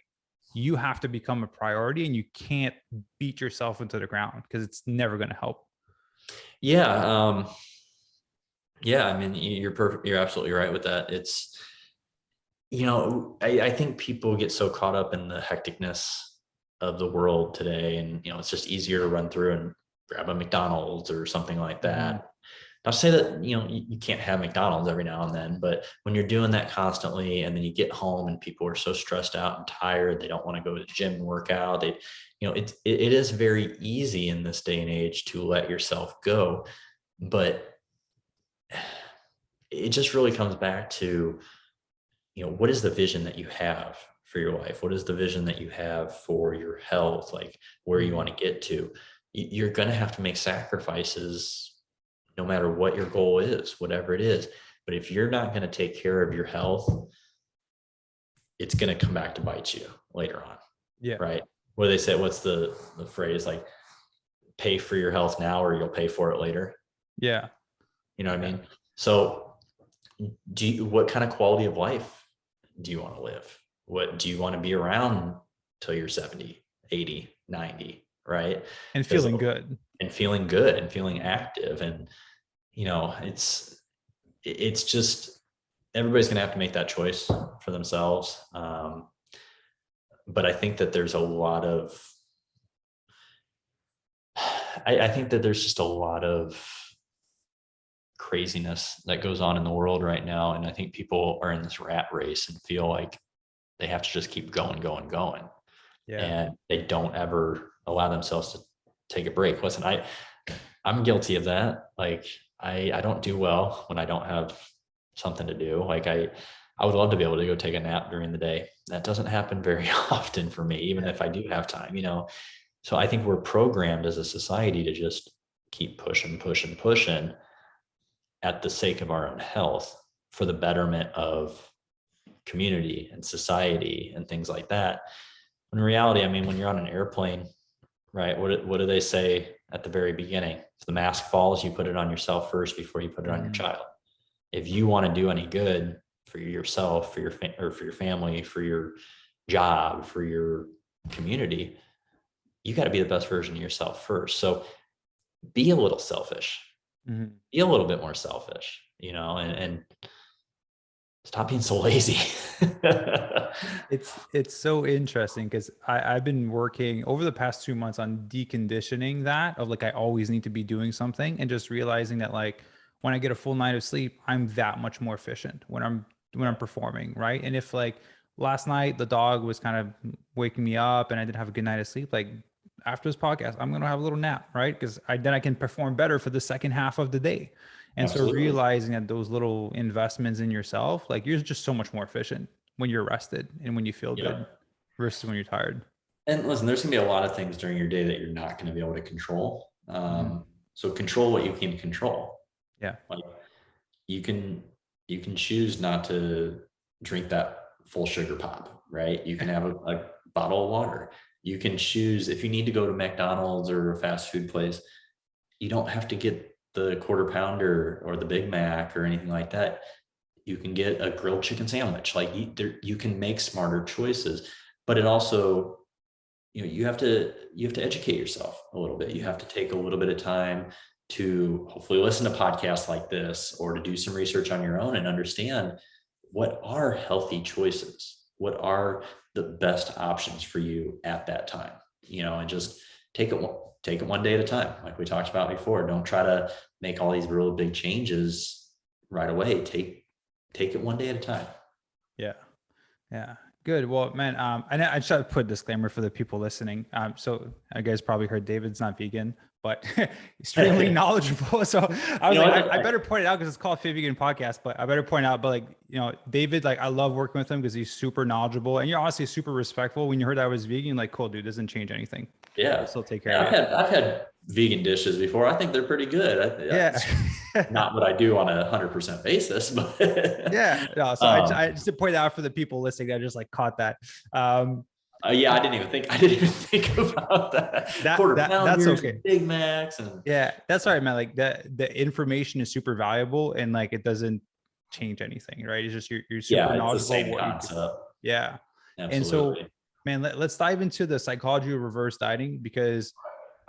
you have to become a priority, and you can't beat yourself into the ground because it's never going to help. Yeah. Yeah. I mean, you're perfect. You're absolutely right with that. It's, I think people get so caught up in the hecticness of the world today, and it's just easier to run through and grab a McDonald's or something like Mhm. that. Not to say that you can't have McDonald's every now and then, but when you're doing that constantly, and then you get home and people are so stressed out and tired, they don't want to go to the gym and work out. It is very easy in this day and age to let yourself go, but it just really comes back to, what is the vision that you have for your life? What is the vision that you have for your health? Like, where you want Mhm. to get to? You're going to have to make sacrifices no matter what your goal is, whatever it is. But if you're not going to take care of your health, it's going to come back to bite you later on, Yeah. right? What do they say? What's the phrase, like, pay for your health now or you'll pay for it later? Yeah. You know what I Yeah. mean? So what kind of quality of life do you want to live? What do you want to be around till you're 70, 80, 90, right? And Because feeling good. and feeling good and feeling active, and it's just, everybody's going to have to make that choice for themselves. But I think that there's a lot of, I think that there's just a lot of craziness that goes on in the world right now. And I think people are in this rat race and feel like they have to just keep going, going, going. Yeah. And they don't ever allow themselves to take a break. Listen, I'm guilty of that. Like, I don't do well when I don't have something to do. Like, I would love to be able to go take a nap during the day. That doesn't happen very often for me, even Yeah. if I do have time, So I think we're programmed as a society to just keep pushing, pushing, pushing at the sake of our own health, for the betterment of community and society and things like that. In reality, I mean, when you're on an airplane, right, what do they say at the very beginning? If the mask falls, you put it on yourself first before you put it on your Mhm. child. If you want to do any good for yourself, for or for your family, for your job, for your community, you got to be the best version of yourself first. So be a little selfish, Mhm. be a little bit more selfish, and stop being so lazy. It's so interesting because I've been working over the past 2 months on deconditioning that, of like, I always need to be doing something, and just realizing that, like, when I get a full night of sleep, I'm that much more efficient when I'm performing, right? And if, like, last night the dog was kind of waking me up and I didn't have a good night of sleep, like, after this podcast, I'm gonna have a little nap, right? Because I then I can perform better for the second half of the day. And so Absolutely. realizing that those little investments in yourself, like you're just so much more efficient when you're rested and when you feel good Yeah. versus when you're tired. And listen, there's gonna be a lot of things during your day that you're not gonna be able to control. Mhm. So control what you can control. Yeah. Like you can choose not to drink that full sugar pop, right? You can have a bottle of water. You can choose if you need to go to McDonald's or a fast food place, you don't have to get the quarter pounder or the Big Mac or anything like that. You can get a grilled chicken sandwich. Like you can make smarter choices, but it also, you have to educate yourself a little bit. You have to take a little bit of time to hopefully listen to podcasts like this or to do some research on your own and understand what are healthy choices, what are the best options for you at that time, and just take it one day at a time, like we talked about before. Don't try to make all these real big changes right away. Take it one day at a time. Yeah. Yeah. Good. Well, man, I just have to put a disclaimer for the people listening. So I guys probably heard David's not vegan, but extremely knowledgeable. So I was You know like, what? I better point it out because it's called Fit Vegan Podcast, but I better point out, but like, David, like I love working with him because he's super knowledgeable and you're honestly super respectful. When you heard I was vegan, like, cool, dude, doesn't change anything. I'll Yeah. still take care Yeah, of you. I've had vegan dishes before. I think they're pretty good. Yeah. It's not what I do on 100% basis, but Yeah. No, so um, I just to point out for the people listening, I just like caught that. yeah, I didn't even think about that. Quarter That's pounders okay. and Big Macs and Yeah, that's all right, man. Like the information is super valuable and like it doesn't change anything, right? It's just you're super yeah, it's the knowledgeable same what you do. concept. Yeah. And so, Absolutely. man, let's dive into the psychology of reverse dieting because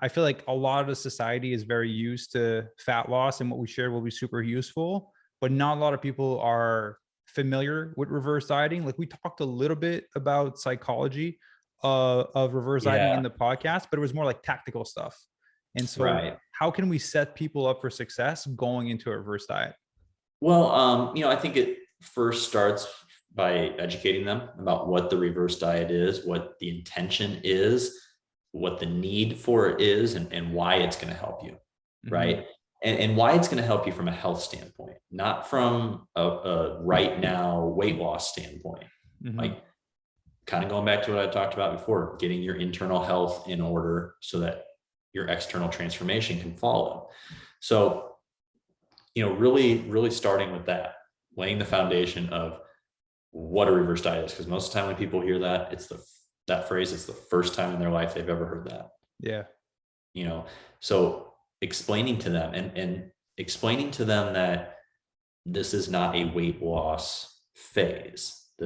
I feel like a lot of the society is very used to fat loss and what we share will be super useful, but not a lot of people are familiar with reverse dieting. Like we talked a little bit about psychology of reverse dieting in Yeah, the podcast, but it was more like tactical stuff. And so right. how can we set people up for success going into a reverse diet? Well, I think it first starts by educating them about what the reverse diet is, what the intention is, what the need for it is, and why it's going to help you, Mm-hmm. right? And why it's going to help you from a health standpoint, not from a right now weight loss standpoint. Mm-hmm. Like kind of going back to what I talked about before, getting your internal health in order so that your external transformation can follow. So, really starting with that, laying the foundation of what a reverse diet is. Because most of the time when people hear that, that phrase, it's the first time in their life they've ever heard that. Yeah. You know, so explaining to them and explaining to them that this is not a weight loss phase. Mm-hmm.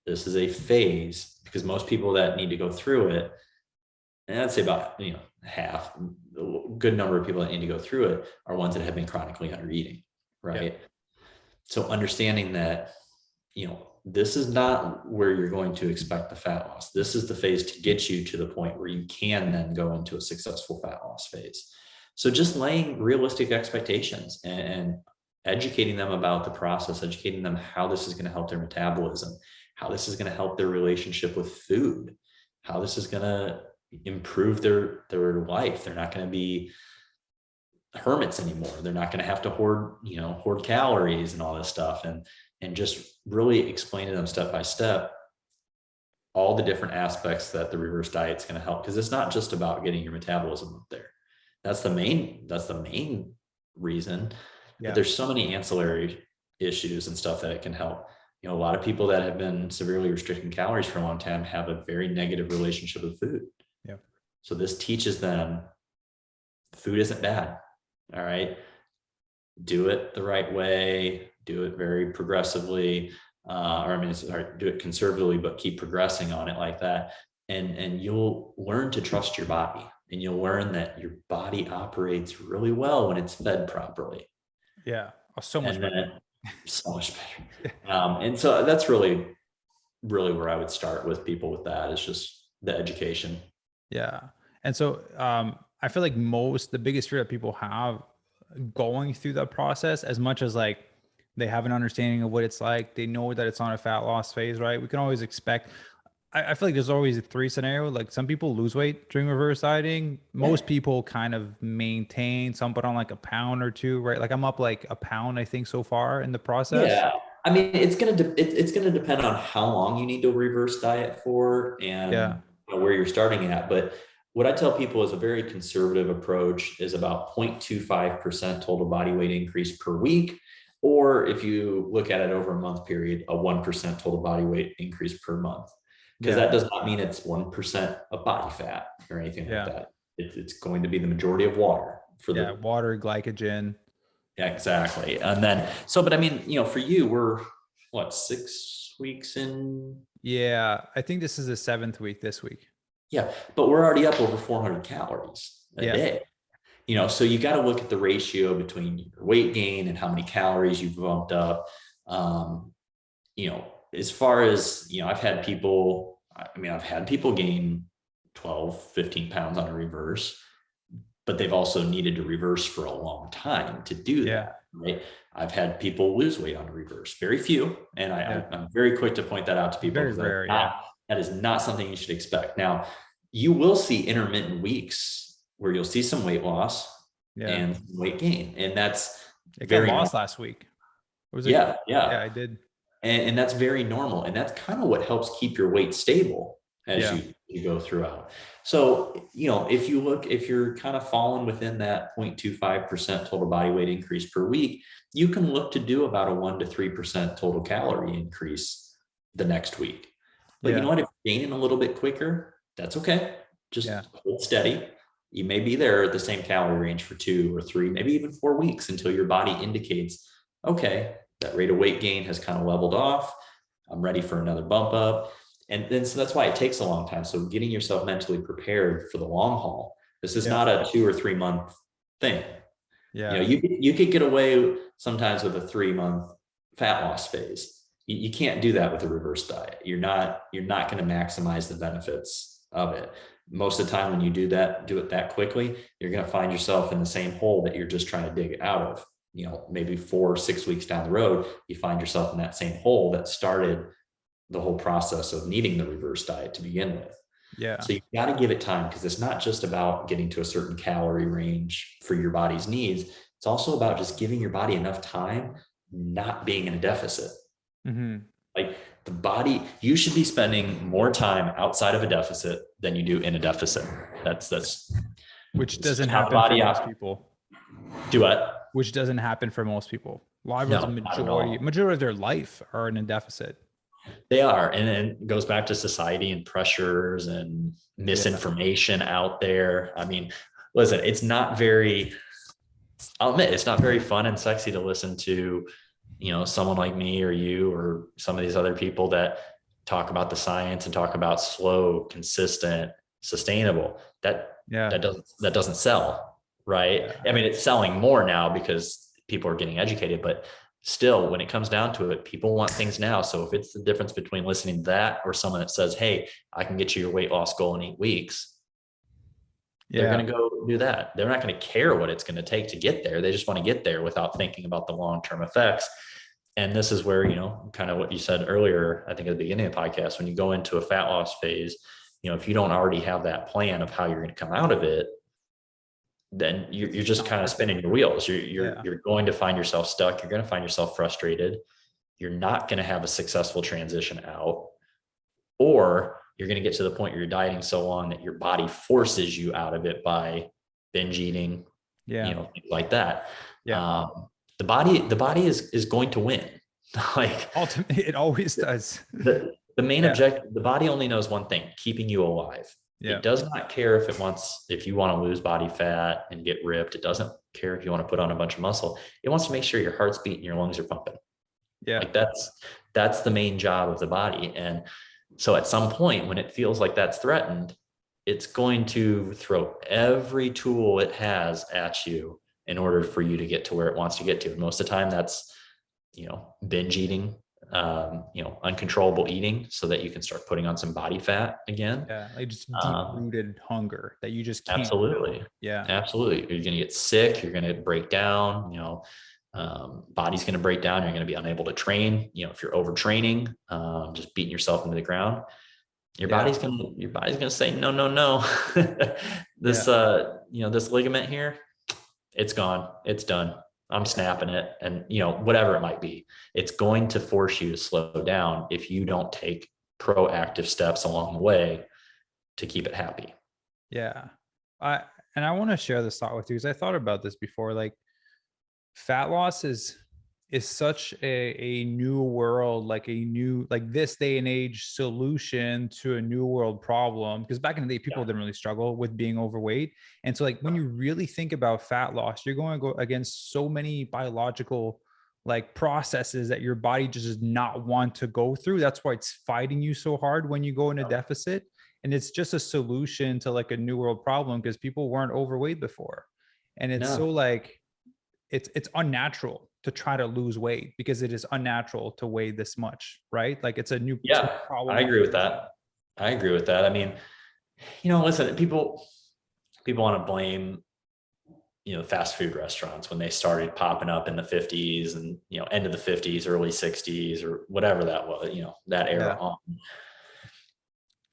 This is a phase, because most people that need to go through it, and I'd say about half, a good number of people that need to go through it are ones that have been chronically under eating, right? Yeah. So understanding that, this is not where you're going to expect the fat loss. This is the phase to get you to the point where you can then go into a successful fat loss phase. So just laying realistic expectations and educating them about the process, educating them how this is going to help their metabolism, how this is going to help their relationship with food, how this is going to improve their life. They're not going to be hermits anymore. They're not going to have to hoard calories and all this stuff, and just really explain to them step by step all the different aspects that the reverse diet is going to help. Because it's not just about getting your metabolism up there. That's the main reason. Yeah. But there's so many ancillary issues and stuff that it can help. A lot of people that have been severely restricting calories for a long time have a very negative relationship with food. Yeah. So this teaches them food isn't bad. All right. Do it the right way, do it very progressively, do it conservatively, but keep progressing on it like that. And you'll learn to trust your body, and you'll learn that your body operates really well when it's fed properly. Yeah. Oh, so much better. So much better. And so that's really where I would start with people with that, is just the education. Yeah. And so I feel like the biggest fear that people have going through that process, as much as like they have an understanding of what it's like, they know that it's on a fat loss phase, right? We can always expect, I feel like there's always a three scenario. Like some people lose weight during reverse dieting. Most people kind of maintain, some put on like a pound or two, right? Like I'm up like a pound, I think, so far in the process. Yeah. I mean, it's gonna depend on how long you need to reverse diet for Yeah. and where you're starting at. But what I tell people is a very conservative approach is about 0.25% total body weight increase per week. Or if you look at it over a month period, a 1% total body weight increase per month. Because Yeah. that does not mean it's 1% of body fat or anything like Yeah. that. It's going to be the majority of water for Yeah. the. Water, glycogen. Yeah, exactly. And then, so, but I mean, for you, we're what, 6 weeks in? Yeah. I think this is the seventh week this week. Yeah, but we're already up over 400 calories a Yeah. day. So you got to look at the ratio between your weight gain and how many calories you've bumped up. Um, as far as, I've had people gain 12, 15 pounds on a reverse, but they've also needed to reverse for a long time to do Yeah. that, right? I've had people lose weight on a reverse, very few. And Yeah. I'm very quick to point that out to people Very because rare. Yeah. that is not something you should expect. Now, you will see intermittent weeks where you'll see some weight loss Yeah. and weight gain. And that's It got very lost normal. last week. Was it? Yeah, Yeah, yeah. I did. And that's very normal. And that's kind of what helps keep your weight stable as Yeah. you go throughout. So, if you're kind of falling within that 0.25% total body weight increase per week, you can look to do about a 1 to 3% total calorie increase the next week. But you know Yeah. what? If you're gaining a little bit quicker, that's okay. Just Yeah. hold steady. You may be there at the same calorie range for 2 or 3, maybe even 4 weeks until your body indicates, okay, that rate of weight gain has kind of leveled off. I'm ready for another bump up. And then, so that's why it takes a long time. So getting yourself mentally prepared for the long haul. This is Yeah. not a 2 or 3 month thing. Yeah. You could get away sometimes with a 3 month fat loss phase. You can't do that with a reverse diet. You're not going to maximize the benefits of it. Most of the time when you do it that quickly, you're going to find yourself in the same hole that you're just trying to dig out of. Maybe 4 or 6 weeks down the road, you find yourself in that same hole that started the whole process of needing the reverse diet to begin with. Yeah. So you got to give it time, because it's not just about getting to a certain calorie range for your body's needs. It's also about just giving your body enough time, not being in a deficit. Mm-hmm. Like the body, you should be spending more time outside of a deficit than you do in a deficit. That's Which doesn't how the happen for body most people. Do what? Which doesn't happen for most people. A lot of us, No, not at all. majority of their life are in a deficit. They are. And it goes back to society and pressures and misinformation out there. I mean, listen, I'll admit, it's not very fun and sexy to listen to, someone like me or you or some of these other people that talk about the science and talk about slow, consistent, sustainable. That doesn't sell, right? Yeah. I mean, it's selling more now because people are getting educated, but still, when it comes down to it, people want things now. So if it's the difference between listening to that or someone that says, hey, I can get you your weight loss goal in 8 weeks, they're going to go do that. They're not going to care what it's going to take to get there. They just want to get there without thinking about the long-term effects. And this is where, kind of what you said earlier, I think at the beginning of the podcast, when you go into a fat loss phase, if you don't already have that plan of how you're going to come out of it, then you're just kind of spinning your wheels. You're going to find yourself stuck. You're going to find yourself frustrated. You're not going to have a successful transition out, or you're going to get to the point where you're dieting so long that your body forces you out of it by binge eating, things like that. Yeah. The body is going to win. Like ultimately, it always does. The main objective, the body only knows one thing: keeping you alive. Yeah. It does not care if you want to lose body fat and get ripped. It doesn't care if you want to put on a bunch of muscle. It wants to make sure your heart's beating, your lungs are pumping. Yeah. Like that's the main job of the body. And so at some point when it feels like that's threatened, it's going to throw every tool it has at you in order for you to get to where it wants to get to. And most of the time that's, binge eating, uncontrollable eating, so that you can start putting on some body fat again. Yeah. Like just deep-rooted hunger that you just can't. Absolutely. Yeah. Absolutely. You're going to get sick. You're going to break down, body's going to break down. You're going to be unable to train. If you're overtraining, just beating yourself into the ground, Your Yeah. body's gonna say, no, no, no. This, Yeah. this ligament here, it's gone. It's done. I'm snapping it. And, whatever it might be, it's going to force you to slow down if you don't take proactive steps along the way to keep it happy. Yeah. I want to share this thought with you because I thought about this before. Like, fat loss is such a new world, like a new, like this day and age solution to a new world problem. Because back in the day, people didn't really struggle with being overweight. And so like when you really think about fat loss, you're going to go against so many biological like processes that your body just does not want to go through. That's why it's fighting you so hard when you go in a deficit. And it's just a solution to like a new world problem because people weren't overweight before. And it's so No. like it's unnatural to try to lose weight because it is unnatural to weigh this much, right? Like it's a new Yeah, problem. I agree with that. I agree with that. I mean, listen, people want to blame, fast food restaurants when they started popping up in the 50s and, end of the 50s, early 60s, or whatever that was, that era Yeah. on.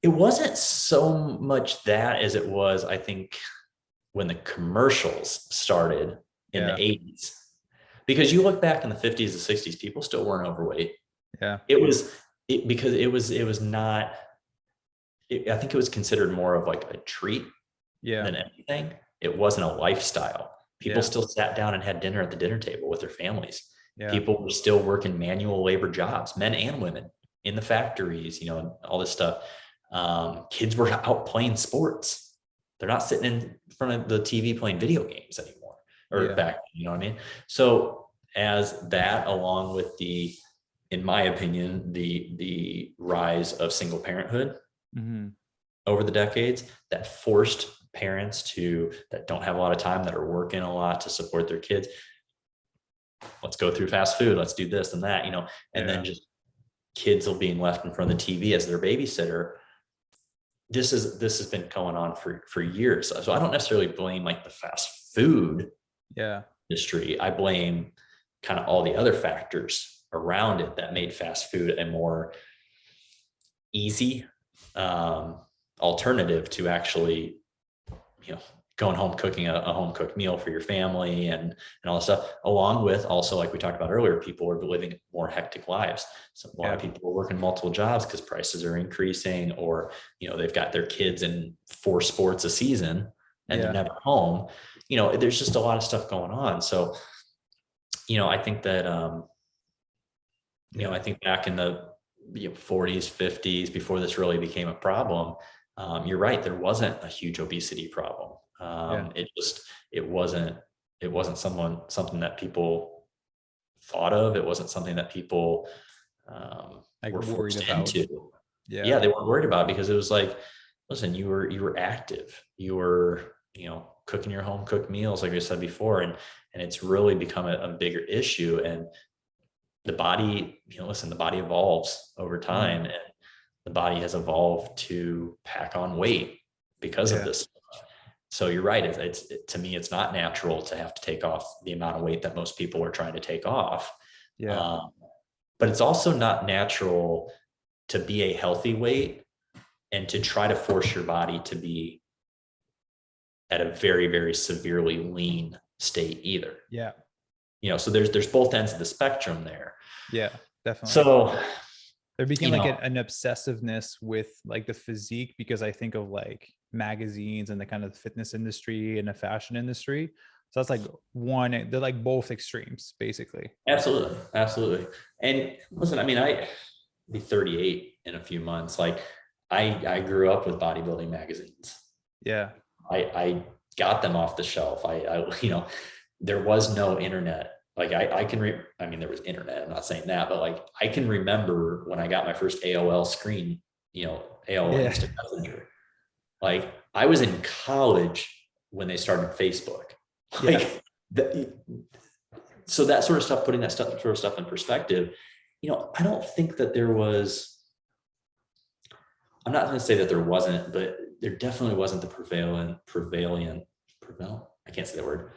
It wasn't so much that as it was, I think, when the commercials started in the Yeah. 80s. Because you look back in the 50s and 60s, people still weren't overweight. Yeah. Because it was not, I think it was considered more of like a treat Yeah. than anything. It wasn't a lifestyle. People Yeah. still sat down and had dinner at the dinner table with their families. Yeah. People were still working manual labor jobs, men and women, in the factories, and all this stuff. Kids were out playing sports. They're not sitting in front of the TV playing video games anymore, or back, you know what I mean? So as that, along with in my opinion, the rise of single parenthood over the decades, that forced parents that don't have a lot of time, that are working a lot to support their kids. Let's go through fast food. Let's do this and that, and then just kids being left in front of the TV as their babysitter. This has been going on for years. So I don't necessarily blame like the fast food industry. I blame kind of all the other factors around it that made fast food a more easy alternative to actually, going home, cooking a home cooked meal for your family and all that stuff. Along with also, like we talked about earlier, people are living more hectic lives. So a lot of people are working multiple jobs because prices are increasing, or, they've got their kids in 4 sports a season and they're never home. There's just a lot of stuff going on. So, I think that, I think back in the 40s, 50s, before this really became a problem, you're right, there wasn't a huge obesity problem. It wasn't something that people thought of. It wasn't something that people Like were worried forced about. into. Yeah, they weren't worried about it because it was like, listen, you were active. You were, cooking your home cooked meals, like I said before, and it's really become a bigger issue. And the body, the body evolves over time, and the body has evolved to pack on weight because of this. So you're right. To me, it's not natural to have to take off the amount of weight that most people are trying to take off. But it's also not natural to be a healthy weight and to try to force your body to be at a very, very severely lean state either. So there's both ends of the spectrum there. Definitely. So there became like an obsessiveness with like the physique, because I think of like magazines and the kind of fitness industry and the fashion industry. So that's like they're like both extremes basically. Absolutely. And listen, I mean, I'll be 38 in a few months. Like I grew up with bodybuilding magazines. I got them off the shelf. There was no internet. Like I mean, there was internet, I'm not saying that, but like, I can remember when I got my first AOL screen, AOL Instant Messenger. Like I was in college when they started Facebook. So that sort of stuff, putting that sort of stuff in perspective, I don't think that there was, I'm not going to say that there wasn't, but there definitely wasn't the prevalent, I can't say that word.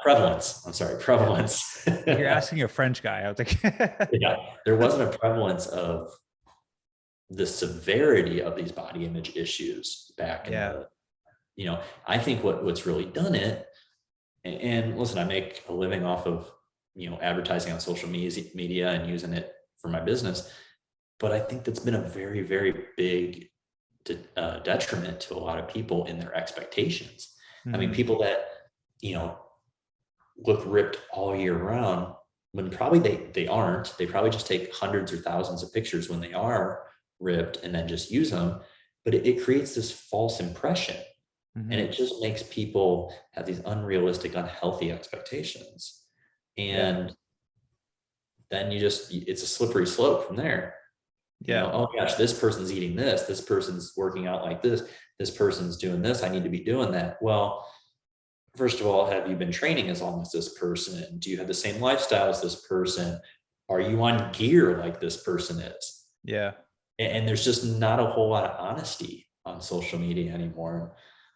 Prevalence. I'm sorry, prevalence. You're asking a French guy. I was like, there wasn't a prevalence of the severity of these body image issues back in the, I think what's really done it, and listen, I make a living off of, advertising on social media and using it for my business. But I think that's been a very, very big detriment to a lot of people in their expectations. I mean, people that, look ripped all year round, when probably they aren't. They probably just take hundreds or thousands of pictures when they are ripped and then just use them. But it creates this false impression. And it just makes people have these unrealistic, unhealthy expectations. And then it's a slippery slope from there. Oh gosh, this person's eating this person's working out like this person's doing this, I need to be doing that. Well, first of all, have you been training as long as this person? Do you have the same lifestyle as this person? Are you on gear like this person is? Yeah. And there's just not a whole lot of honesty on social media anymore.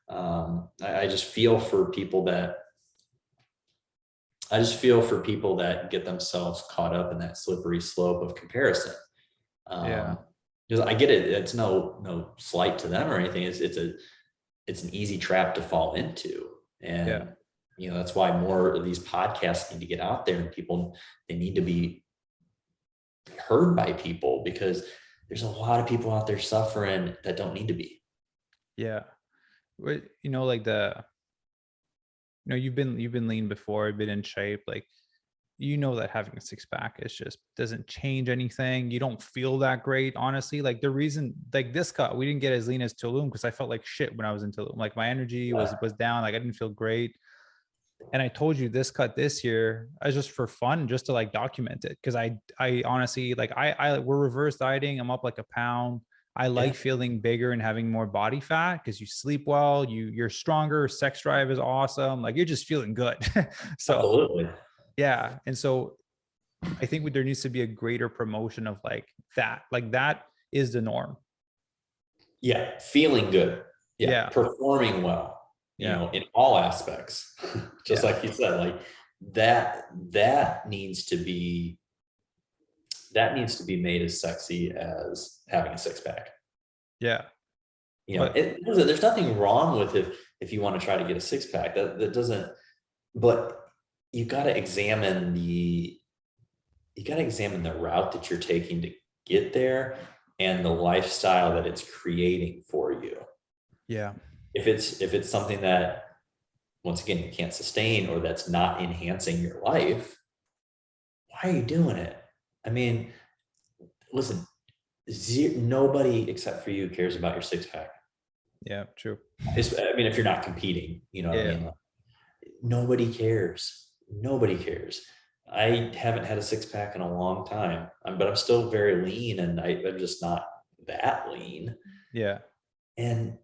I just feel for people that get themselves caught up in that slippery slope of comparison. Because I get it. It's no slight to them or anything. It's an easy trap to fall into. And, that's why more of these podcasts need to get out there, and they need to be heard by people, because there's a lot of people out there suffering that don't need to be. Yeah. Like you've been lean before, been in shape, like, that having a six pack is just doesn't change anything. You don't feel that great, honestly. Like, the reason, like, this cut, we didn't get as lean as Tulum because I felt like shit when I was in Tulum. Like, my energy was down. Like, I didn't feel great. And I told you this cut this year, I was just for fun, just to like document it. Cause I honestly, like, we're reverse dieting. I'm up like a pound. I like feeling bigger and having more body fat because you sleep well, you're stronger, sex drive is awesome. Like, you're just feeling good. So Absolutely. yeah. And so I think there needs to be a greater promotion of like that is the norm. Yeah. Feeling good. Yeah. Performing well, in all aspects, just like you said, like that needs to be made as sexy as having a six pack. Yeah. There's nothing wrong with if you want to try to get a six pack, that doesn't, but you got to examine the route that you're taking to get there and the lifestyle that it's creating for you. Yeah. If it's something that, once again, you can't sustain, or that's not enhancing your life, why are you doing it? I mean, listen, nobody except for you cares about your six pack. Yeah, true. I mean, if you're not competing, what I mean? Like, nobody cares. Nobody cares. I haven't had a six pack in a long time, but I'm still very lean, and I'm just not that lean. Yeah. And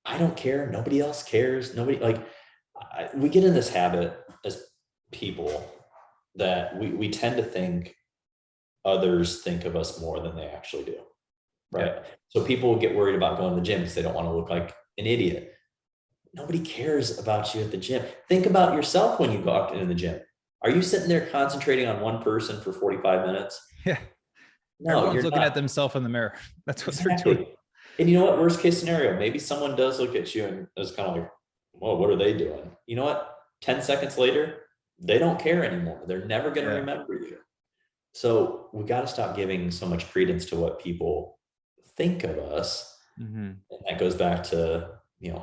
I don't care. Nobody else cares. Nobody, we get in this habit as people that we tend to think others think of us more than they actually do. Right. Yeah. So people get worried about going to the gym because they don't want to look like an idiot. Nobody cares about you at the gym. Think about yourself when you go out into the gym. Are you sitting there concentrating on one person for 45 minutes? Yeah. No, everyone's looking at themselves in the mirror. That's what they're doing. And you know what? Worst case scenario, maybe someone does look at you and is kind of like, well, what are they doing? You know what? 10 seconds later, they don't care anymore. They're never going to remember you. So we got to stop giving so much credence to what people think of us. And that goes back to,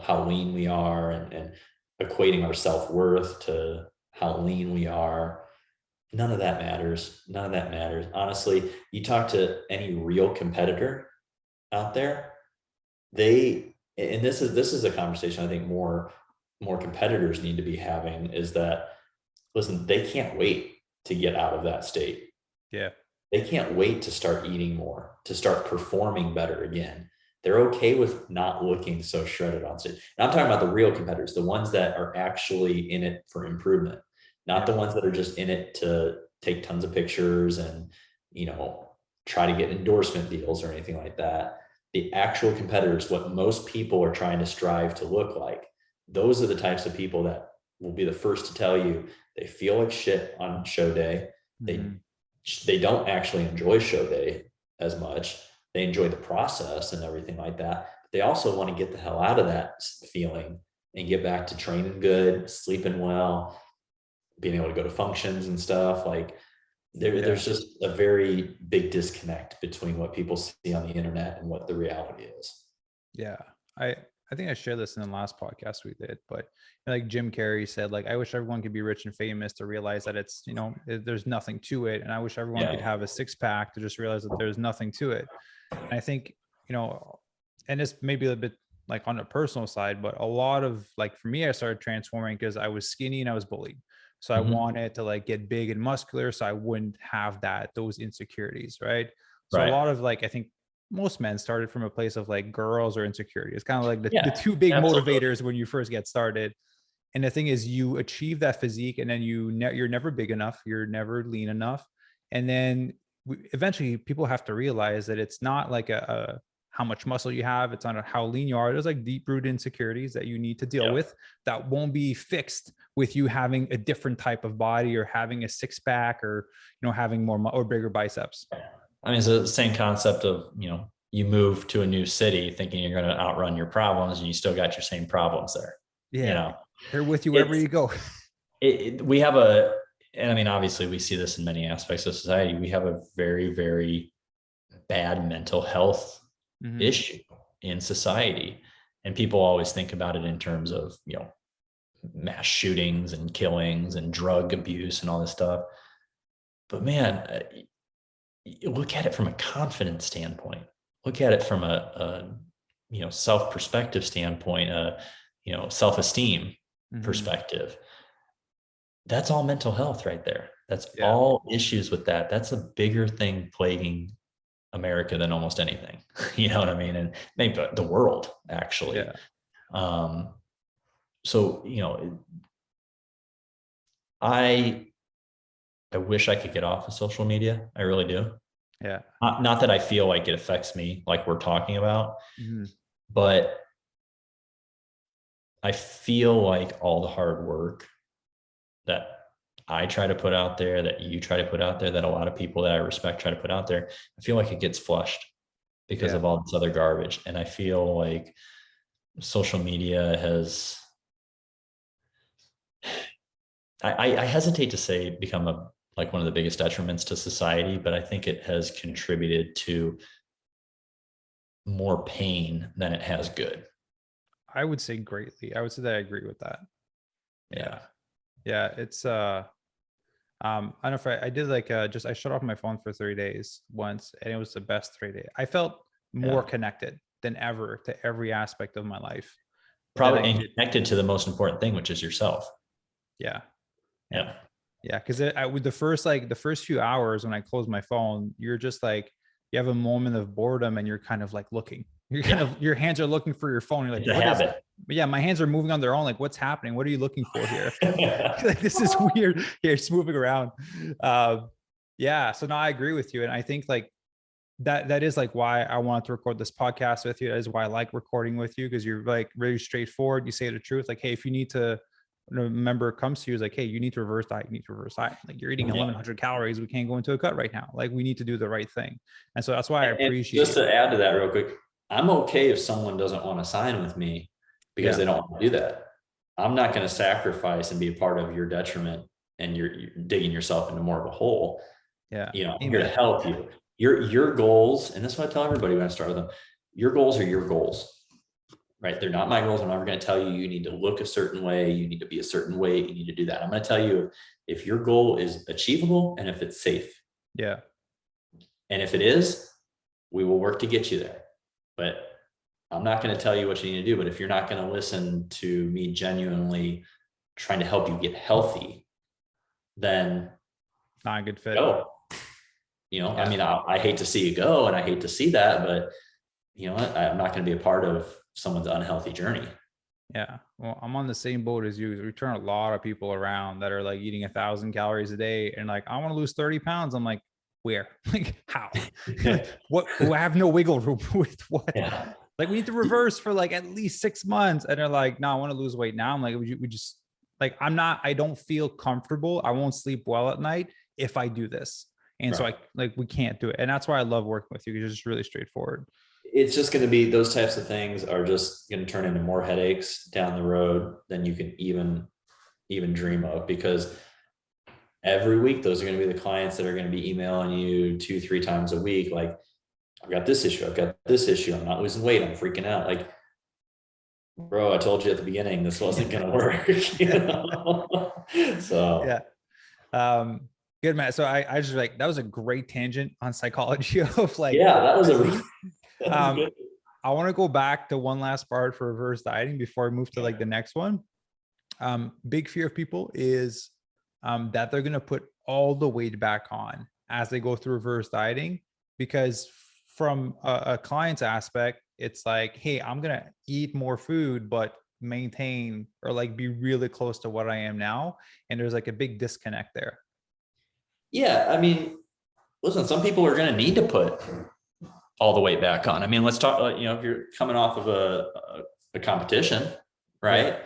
how lean we are, and equating our self-worth to how lean we are. None of that matters. None of that matters. Honestly, you talk to any real competitor out there, and this is a conversation I think more competitors need to be having, is that, listen, they can't wait to get out of that state. Yeah. They can't wait to start eating more, to start performing better again. They're okay with not looking so shredded on stage. And I'm talking about the real competitors, the ones that are actually in it for improvement, not the ones that are just in it to take tons of pictures and, try to get endorsement deals or anything like that. The actual competitors, what most people are trying to strive to look like, those are the types of people that will be the first to tell you they feel like shit on show day. They don't actually enjoy show day as much. they enjoy the process and everything like that. But they also want to get the hell out of that feeling and get back to training good, sleeping well, being able to go to functions and stuff. Like there's just a very big disconnect between what people see on the internet and what the reality is. Yeah. I think I shared this in the last podcast we did, but like Jim Carrey said, like, I wish everyone could be rich and famous to realize that it's, there's nothing to it. And I wish everyone could have a 6-pack to just realize that there's nothing to it. And I think, and it's maybe a bit like on a personal side, but a lot of, like, for me, I started transforming because I was skinny and I was bullied. So I wanted to like get big and muscular so I wouldn't have those insecurities. Right. So a lot of, like, I think most men started from a place of like girls or insecurity. It's kind of like the two big motivators when you first get started. And the thing is, you achieve that physique and then you're never big enough. You're never lean enough. And then eventually people have to realize that it's not like a how much muscle you have. It's not how lean you are. There's like deep rooted insecurities that you need to deal with that won't be fixed with you having a different type of body or having a 6-pack or, having more or bigger biceps. I mean, it's the same concept of, you move to a new city thinking you're going to outrun your problems and you still got your same problems there. Yeah. They're with you wherever you go. We have and I mean, obviously we see this in many aspects of society. We have a very, very bad mental health issue in society. And people always think about it in terms of, mass shootings and killings and drug abuse and all this stuff. But man, look at it from a confidence standpoint. Look at it from a self-perspective standpoint, self-esteem perspective. That's all mental health right there. That's all issues with that. That's a bigger thing plaguing America than almost anything. You know what I mean? And maybe the world, actually. Yeah. So, I wish I could get off of social media. I really do. Yeah. Not that I feel like it affects me like we're talking about, but I feel like all the hard work that I try to put out there, that you try to put out there, that a lot of people that I respect try to put out there, I feel like it gets flushed because of all this other garbage. And I feel like social media has, I hesitate to say become one of the biggest detriments to society, but I think it has contributed to more pain than it has good. I would say greatly. I would say that I agree with that. Yeah. Yeah. It's, I don't know if I did I shut off my phone for 3 days once and it was the best 3 days. I felt more connected than ever to every aspect of my life. Probably and connected to the most important thing, which is yourself. Yeah. Yeah. Cause with the first few hours when I closed my phone, you're just like, you have a moment of boredom and you're kind of like looking, your hands are looking for your phone. You're like, it's a habit. My hands are moving on their own. Like, what's happening? What are you looking for here? Like, this is weird. Here, it's moving around. So no, I agree with you. And I think like that is like why I wanted to record this podcast with you. That is why I like recording with you. Cause you're like really straightforward. You say the truth. Like, hey, if you need to, a member comes to you is like, hey, you need to reverse diet. Like, you're eating 1,100 calories. We can't go into a cut right now. Like, we need to do the right thing. And so that's why I appreciate just to add to that real quick. I'm okay if someone doesn't want to sign with me because they don't want to do that. I'm not going to sacrifice and be a part of your detriment and you're digging yourself into more of a hole. Yeah. I'm here to help you. Your goals, and that's what I tell everybody when I start with them. Your goals are your goals. Right? They're not my goals. I'm never going to tell you, you need to look a certain way. You need to be a certain weight. You need to do that. I'm going to tell you if your goal is achievable and if it's safe. Yeah. And if it is, we will work to get you there. But I'm not going to tell you what you need to do. But if you're not going to listen to me genuinely trying to help you get healthy, then not a good fit. Go. I mean, I hate to see you go and I hate to see that, but I'm not going to be a part of someone's unhealthy journey. Yeah. Well, I'm on the same boat as you. We turn a lot of people around that are like eating 1,000 calories a day and like, I want to lose 30 pounds. I'm like, where? Like, how? What? I have no wiggle room with what? Yeah. Like, we need to reverse for like at least 6 months. And they're like, no, I want to lose weight now. I'm like, we just like, I don't feel comfortable. I won't sleep well at night if I do this. And so we can't do it. And that's why I love working with you, because it's just really straightforward. It's just going to be, those types of things are just going to turn into more headaches down the road than you can even dream of, because every week, those are going to be the clients that are going to be emailing you 2-3 times a week. Like, I've got this issue. I've got this issue. I'm not losing weight. I'm freaking out. Like, bro, I told you at the beginning, this wasn't going to work. So yeah. Good, Matt. So I just that was a great tangent on psychology of yeah, that was good. I want to go back to one last part for reverse dieting before I move to the next one. Big fear of people is that they're going to put all the weight back on as they go through reverse dieting, because from a client's aspect, it's like, hey, I'm going to eat more food, but maintain or be really close to what I am now. And there's a big disconnect there. Yeah. I mean, listen, some people are going to need to put all the weight back on. I mean, let's talk, if you're coming off of a competition, right?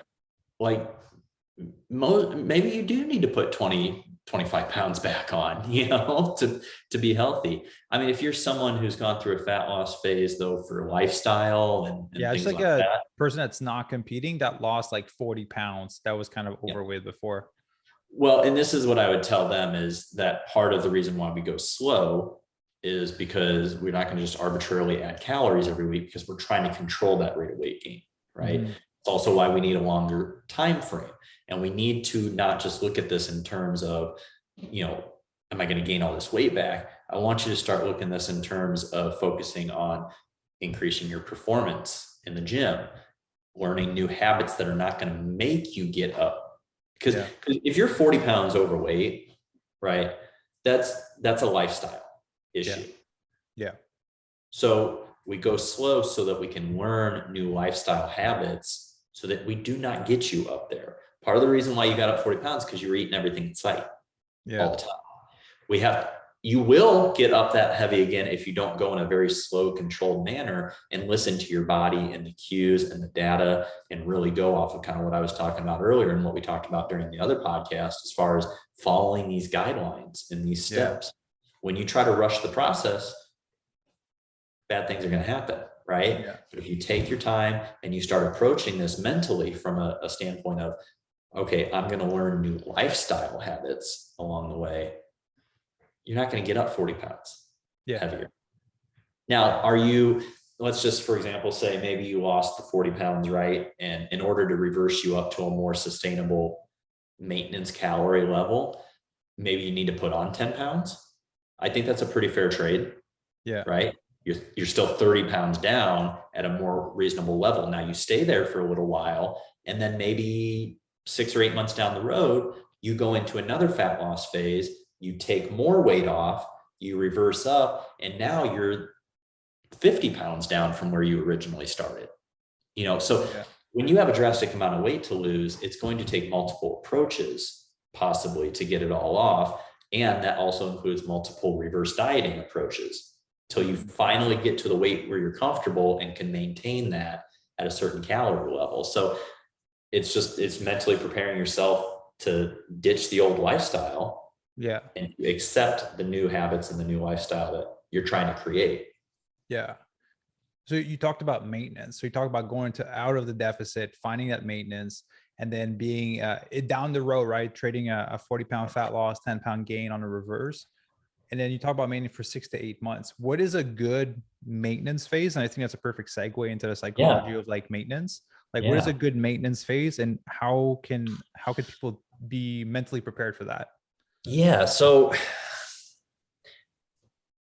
Maybe you do need to put 20-25 pounds back on, to be healthy. I mean, if you're someone who's gone through a fat loss phase though, for lifestyle and things just like a person that's not competing that lost 40 pounds, that was kind of overweight before. Well, and this is what I would tell them, is that part of the reason why we go slow is because we're not going to just arbitrarily add calories every week, because we're trying to control that rate of weight gain, right? Mm-hmm. It's also why we need a longer time frame. And we need to not just look at this in terms of, am I going to gain all this weight back? I want you to start looking at this in terms of focusing on increasing your performance in the gym, learning new habits that are not going to make you get up. Because if you're 40 pounds overweight, right, that's a lifestyle issue. Yeah. So we go slow so that we can learn new lifestyle habits so that we do not get you up there. Part of the reason why you got up 40 pounds because you were eating everything in sight all the time. You will get up that heavy again if you don't go in a very slow, controlled manner and listen to your body and the cues and the data, and really go off of kind of what I was talking about earlier and what we talked about during the other podcast, as far as following these guidelines and these steps. When you try to rush the process, bad things are going to happen, right? Yeah. But if you take your time and you start approaching this mentally from a standpoint of, okay, I'm going to learn new lifestyle habits along the way, you're not going to get up 40 pounds heavier. Now, let's just, for example, say maybe you lost the 40 pounds, right? And in order to reverse you up to a more sustainable maintenance calorie level, maybe you need to put on 10 pounds. I think that's a pretty fair trade. Yeah. Right. You're still 30 pounds down at a more reasonable level. Now you stay there for a little while, and then maybe 6 or 8 months down the road, you go into another fat loss phase, you take more weight off, you reverse up, and now you're 50 pounds down from where you originally started. When you have a drastic amount of weight to lose, it's going to take multiple approaches possibly to get it all off. And that also includes multiple reverse dieting approaches till you finally get to the weight where you're comfortable and can maintain that at a certain calorie level. So it's mentally preparing yourself to ditch the old lifestyle and accept the new habits and the new lifestyle that you're trying to create. Yeah. So you talked about maintenance. So you talked about going out of the deficit, finding that maintenance, and then being down the road, right? Trading a 40-pound fat loss, 10-pound gain on a reverse. And then you talk about maintenance for 6 to 8 months. What is a good maintenance phase? And I think that's a perfect segue into the psychology of maintenance. What is a good maintenance phase, and how can people be mentally prepared for that? Yeah. So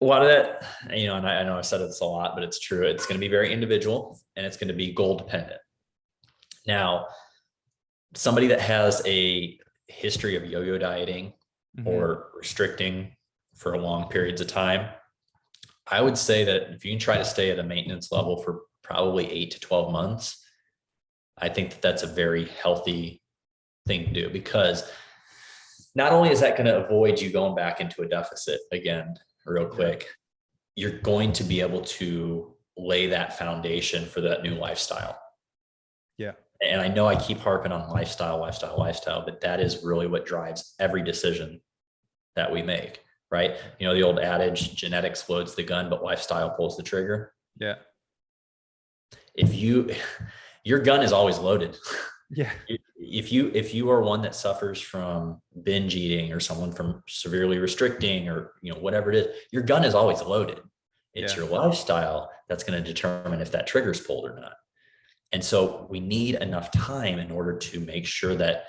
a lot of that, and I know I said this a lot, but it's true. It's going to be very individual, and it's going to be goal dependent. Now, somebody that has a history of yo-yo dieting or restricting for long periods of time, I would say that if you can try to stay at a maintenance level for probably 8 to 12 months, I think that that's a very healthy thing to do, because not only is that going to avoid you going back into a deficit again real quick, you're going to be able to lay that foundation for that new lifestyle. Yeah. And I know I keep harping on lifestyle, but that is really what drives every decision that we make. right? You know, the old adage, genetics loads the gun, but lifestyle pulls the trigger. Yeah. If your gun is always loaded. Yeah. If you are one that suffers from binge eating, or someone from severely restricting, or, you know, whatever it is, your gun is always loaded. It's your lifestyle that's going to determine if that trigger's pulled or not. And so we need enough time in order to make sure that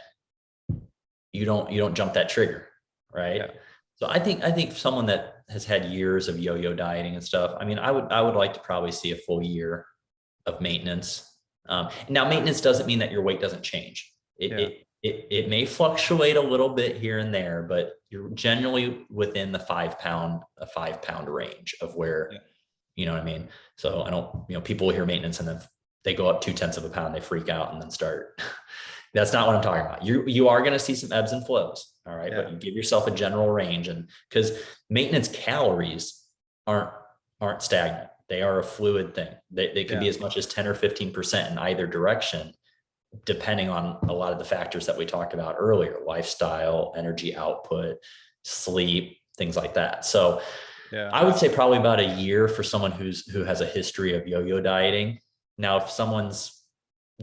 you don't jump that trigger, right? Yeah. So I think someone that has had years of yo-yo dieting and stuff, I mean, I would like to probably see a full year of maintenance. Now, maintenance doesn't mean that your weight doesn't change. It may fluctuate a little bit here and there, but you're generally within the 5 pound range of where, you know what I mean? So I don't, you know, people hear maintenance and then they go up 0.2 pounds, they freak out and then start. That's not what I'm talking about. You are going to see some ebbs and flows. All right. But you give yourself a general range, and because maintenance calories aren't stagnant. They are a fluid thing. They can be as much as 10 or 15% in either direction, depending on a lot of the factors that we talked about earlier: lifestyle, energy output, sleep, things like that. So I would say probably about a year for someone who has a history of yo-yo dieting. Now, if someone's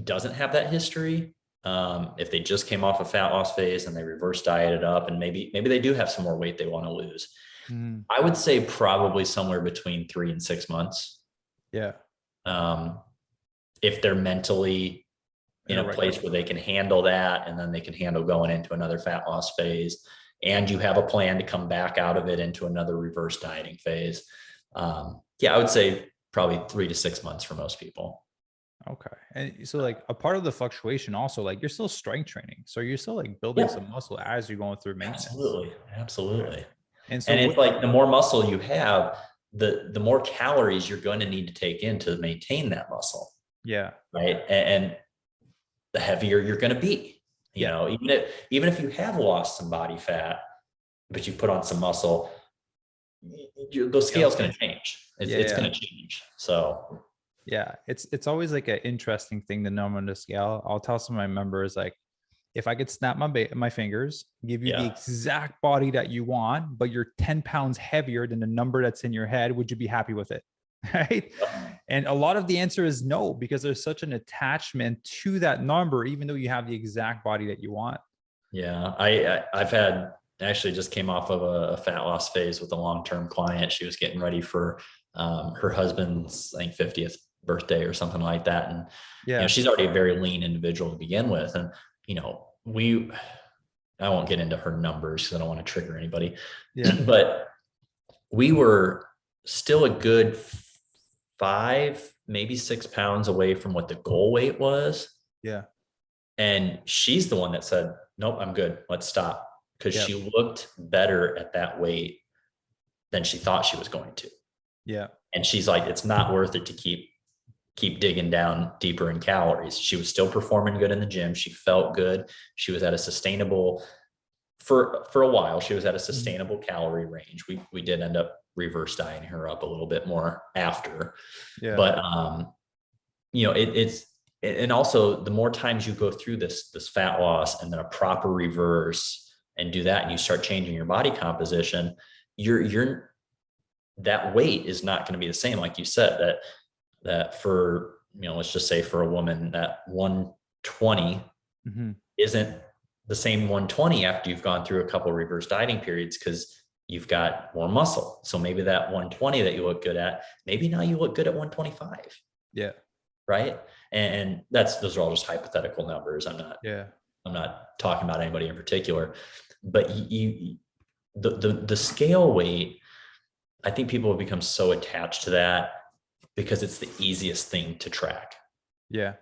doesn't have that history, if they just came off a fat loss phase and they reverse dieted up, and maybe they do have some more weight they want to lose, I would say probably somewhere between 3 and 6 months. Yeah. If they're mentally in a place where they can handle that, and then they can handle going into another fat loss phase, and you have a plan to come back out of it into another reverse dieting phase. I would say probably 3 to 6 months for most people. Okay. And so like a part of the fluctuation also, like you're still strength training. So you're still like building some muscle as you're going through maintenance. Absolutely. And so it's like the more muscle you have, the more calories you're going to need to take in to maintain that muscle. Yeah. Right. And the heavier you're going to be, you know, even if you have lost some body fat, but you put on some muscle, the scale's going to change. It's going to change. So yeah, it's always like an interesting thing to know on the scale. I'll tell some of my members, like, if I could snap my fingers, give you the exact body that you want, but you're 10 pounds heavier than the number that's in your head, would you be happy with it? Right. And a lot of the answer is no, because there's such an attachment to that number, even though you have the exact body that you want. Yeah. I've had, actually just came off of a fat loss phase with a long-term client. She was getting ready for her husband's, I think, 50th birthday or something like that. And you know, she's already a very lean individual to begin with. And, you know, I won't get into her numbers because I don't want to trigger anybody, but we were still a good 5, maybe 6 pounds away from what the goal weight was. Yeah. And she's the one that said, nope, I'm good. Let's stop. Because she looked better at that weight than she thought she was going to. Yeah. And she's like, it's not worth it to keep digging down deeper in calories. She was still performing good in the gym. She felt good. She was at a sustainable, for a while, she was at a sustainable calorie range. We did end up reverse dieting her up a little bit more after. Yeah. But, you know, and also the more times you go through this fat loss and then a proper reverse and do that, and you start changing your body composition, that weight is not going to be the same. Like you said, that for, you know, let's just say for a woman, that 120 isn't the same 120 after you've gone through a couple of reverse dieting periods, because you've got more muscle. So maybe that 120 that you look good at, maybe now you look good at 125. Yeah. Right. And those are all just hypothetical numbers. I'm not talking about anybody in particular, but the scale weight, I think people have become so attached to that because it's the easiest thing to track. Yeah.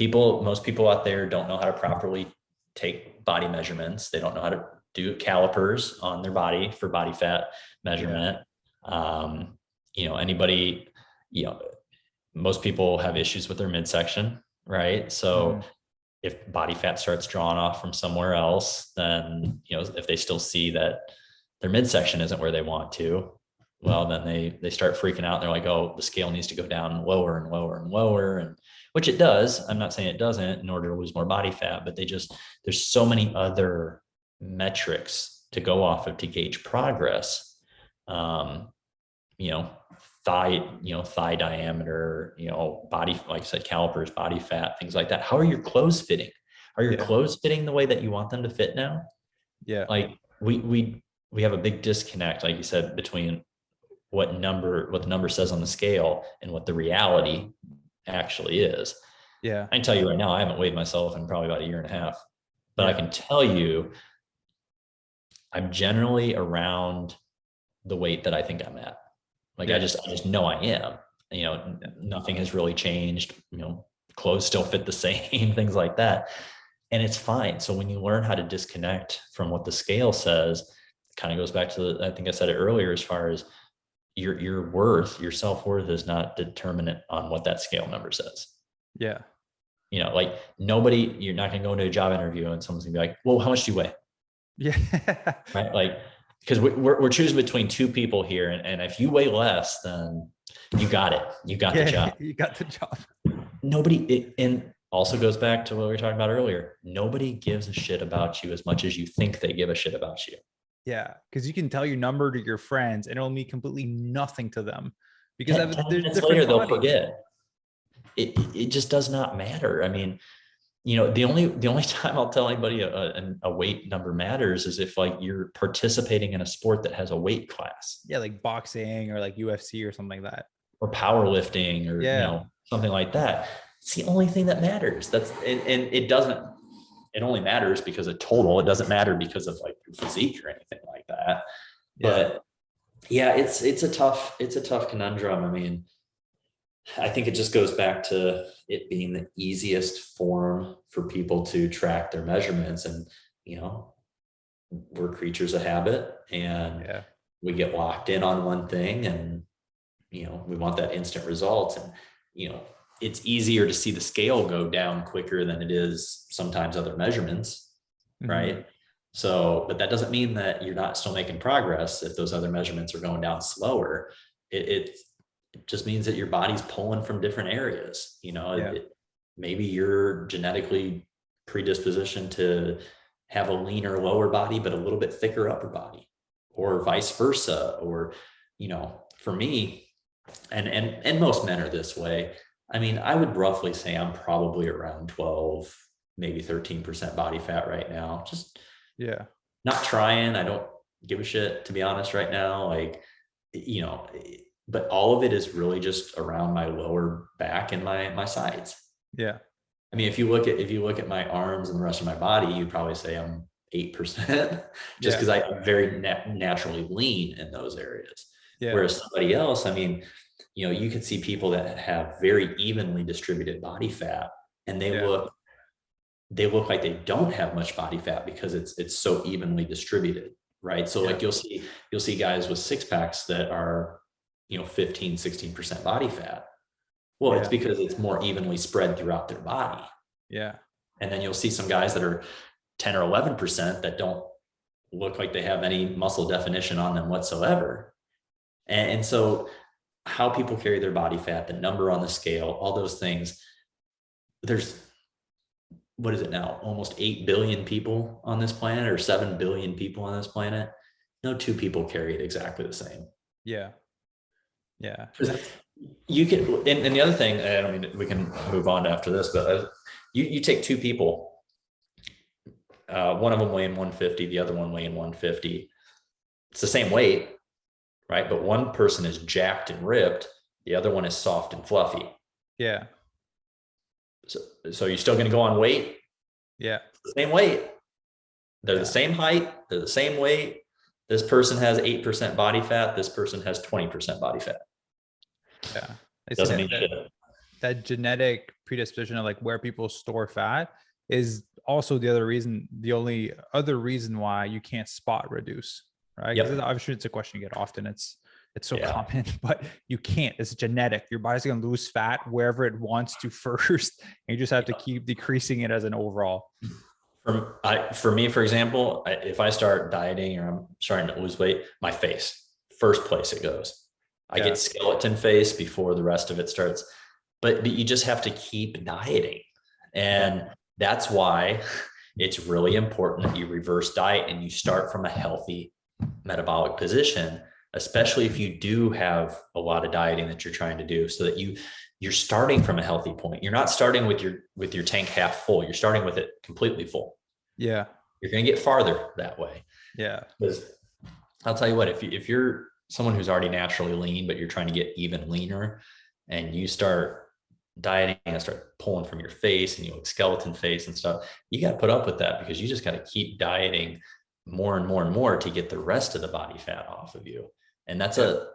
Most people out there don't know how to properly take body measurements. They don't know how to do calipers on their body for body fat measurement. You know, anybody, you know, most people have issues with their midsection, right? So if body fat starts drawing off from somewhere else, then, you know, if they still see that their midsection isn't where they want to, well, then they start freaking out. They're like, oh, the scale needs to go down lower and lower and lower. And which it does. I'm not saying it doesn't, in order to lose more body fat, but there's so many other metrics to go off of to gauge progress. You know, thigh diameter, body, like I said, calipers, body fat, things like that. How are your clothes fitting? Are your clothes fitting the way that you want them to fit now? Yeah. Like we have a big disconnect, like you said, between what the number says on the scale and what the reality actually is. Yeah. I can tell you right now, I haven't weighed myself in probably about a year and a half, but I can tell you I'm generally around the weight that I think I'm at. Like I just know I am. Nothing has really changed. Clothes still fit the same, things like that. And it's fine. So when you learn how to disconnect from what the scale says, it kind of goes back to I think I said it earlier, as far as your worth, your self-worth is not determinant on what that scale number says. Yeah. Like you're not going to go into a job interview and someone's gonna be like, well, how much do you weigh? Yeah. Right. Like, because we're choosing between two people here. And if you weigh less, then you got it. You got the job. You got the job. And also goes back to what we were talking about earlier. Nobody gives a shit about you as much as you think they give a shit about you. Yeah. Because you can tell your number to your friends and it'll mean completely nothing to them because 10 there's minutes different later, they'll bodies. forget. It just does not matter. I mean, the only time I'll tell anybody a weight number matters is if like you're participating in a sport that has a weight class. Yeah, like boxing or like UFC or something like that. Or powerlifting or something like that. It's the only thing that matters. And it only matters because of total. It doesn't matter because of like physique or anything like that. But yeah, it's a tough conundrum. I mean, I think it just goes back to it being the easiest form for people to track their measurements. And, we're creatures of habit and we get locked in on one thing and, we want that instant result. And, it's easier to see the scale go down quicker than it is sometimes other measurements. Mm-hmm. Right. So, but that doesn't mean that you're not still making progress if those other measurements are going down slower. It just means that your body's pulling from different areas. Maybe you're genetically predispositioned to have a leaner lower body, but a little bit thicker upper body, or vice versa. Or, for me, and most men are this way. I mean, I would roughly say I'm probably around 12, maybe 13% body fat right now. Just not trying. I don't give a shit, to be honest, right now. Like, but all of it is really just around my lower back and my sides. Yeah. I mean, if you look at my arms and the rest of my body, you'd probably say I'm 8% just because I'm very naturally lean in those areas. Yeah. Whereas somebody else, I mean, you could see people that have very evenly distributed body fat and they look like they don't have much body fat because it's so evenly distributed. Right. So like you'll see guys with six packs that are, 15, 16% body fat. Well, it's because it's more evenly spread throughout their body. Yeah. And then you'll see some guys that are 10 or 11% that don't look like they have any muscle definition on them whatsoever. And so how people carry their body fat, the number on the scale, all those things, there's, what is it now? Almost 8 billion people on this planet, or 7 billion people on this planet. No two people carry it exactly the same. Yeah. Yeah. You can, and the other thing, I mean, we can move on after this, but you take two people, one of them weighing 150, the other one weighing 150. It's the same weight, right? But one person is jacked and ripped. The other one is soft and fluffy. Yeah. So you're still going to go on weight? Yeah. It's the same weight. They're the same height. They're the same weight. This person has 8% body fat. This person has 20% body fat. Yeah. Doesn't mean that genetic predisposition of like where people store fat is also the only other reason why you can't spot reduce, right? Yep. Obviously it's a question you get often. It's so common, but you can't. It's genetic. Your body's going to lose fat wherever it wants to first. And you just have to keep decreasing it as an overall. For me, for example, if I start dieting or I'm starting to lose weight, my face, first place it goes. I get skeleton face before the rest of it starts, but you just have to keep dieting. And that's why, it's really important that you reverse diet and you start from a healthy metabolic position, especially if you do have a lot of dieting that you're trying to do, so that you're starting from a healthy point. You're not starting with your tank half full. You're starting with it completely full. Yeah. You're going to get farther that way. Yeah. Because I'll tell you what, if you're someone who's already naturally lean, but you're trying to get even leaner, and you start dieting and start pulling from your face and you look skeleton face and stuff, you got to put up with that, because you just got to keep dieting more and more and more to get the rest of the body fat off of you. And it's a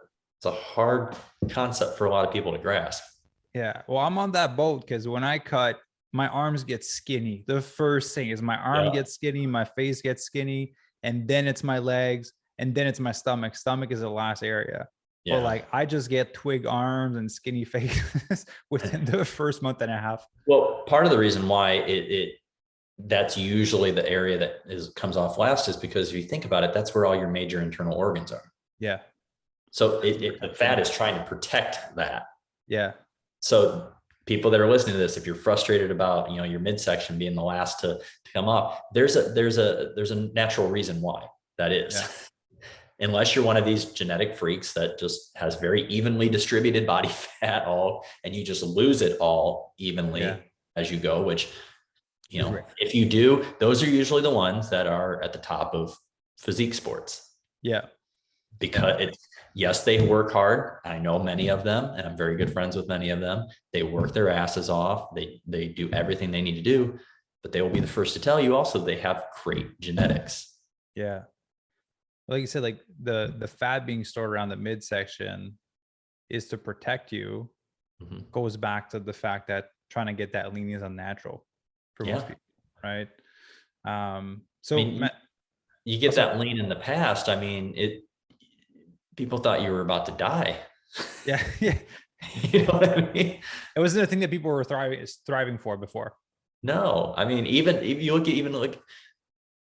hard concept for a lot of people to grasp. Yeah. Well, I'm on that boat, because when I cut, my arms get skinny. The first thing is my arm gets skinny, my face gets skinny, and then it's my legs, and then it's my stomach. Stomach is the last area. Yeah. But like, I just get twig arms and skinny faces within the first month and a half. Well, part of the reason why that's usually the area that comes off last is because if you think about it, that's where all your major internal organs are. Yeah. So the fat is trying to protect that. Yeah. So people that are listening to this, if you're frustrated about, your midsection being the last to come up, there's a natural reason why that is. Yeah. Unless you're one of these genetic freaks that just has very evenly distributed body fat and you just lose it all evenly as you go, which, if you do, those are usually the ones that are at the top of physique sports. Yeah. Because yes, they work hard. I know many of them, and I'm very good friends with many of them. They work their asses off. They do everything they need to do, but they will be the first to tell you also they have great genetics. Yeah. Like you said, like the fat being stored around the midsection is to protect you. Mm-hmm. Goes back to the fact that trying to get that lean is unnatural for most people, right? So you get that lean in the past. People thought you were about to die. Yeah. Yeah. You know what I mean? It wasn't a thing that people were thriving for before. No, even if you look at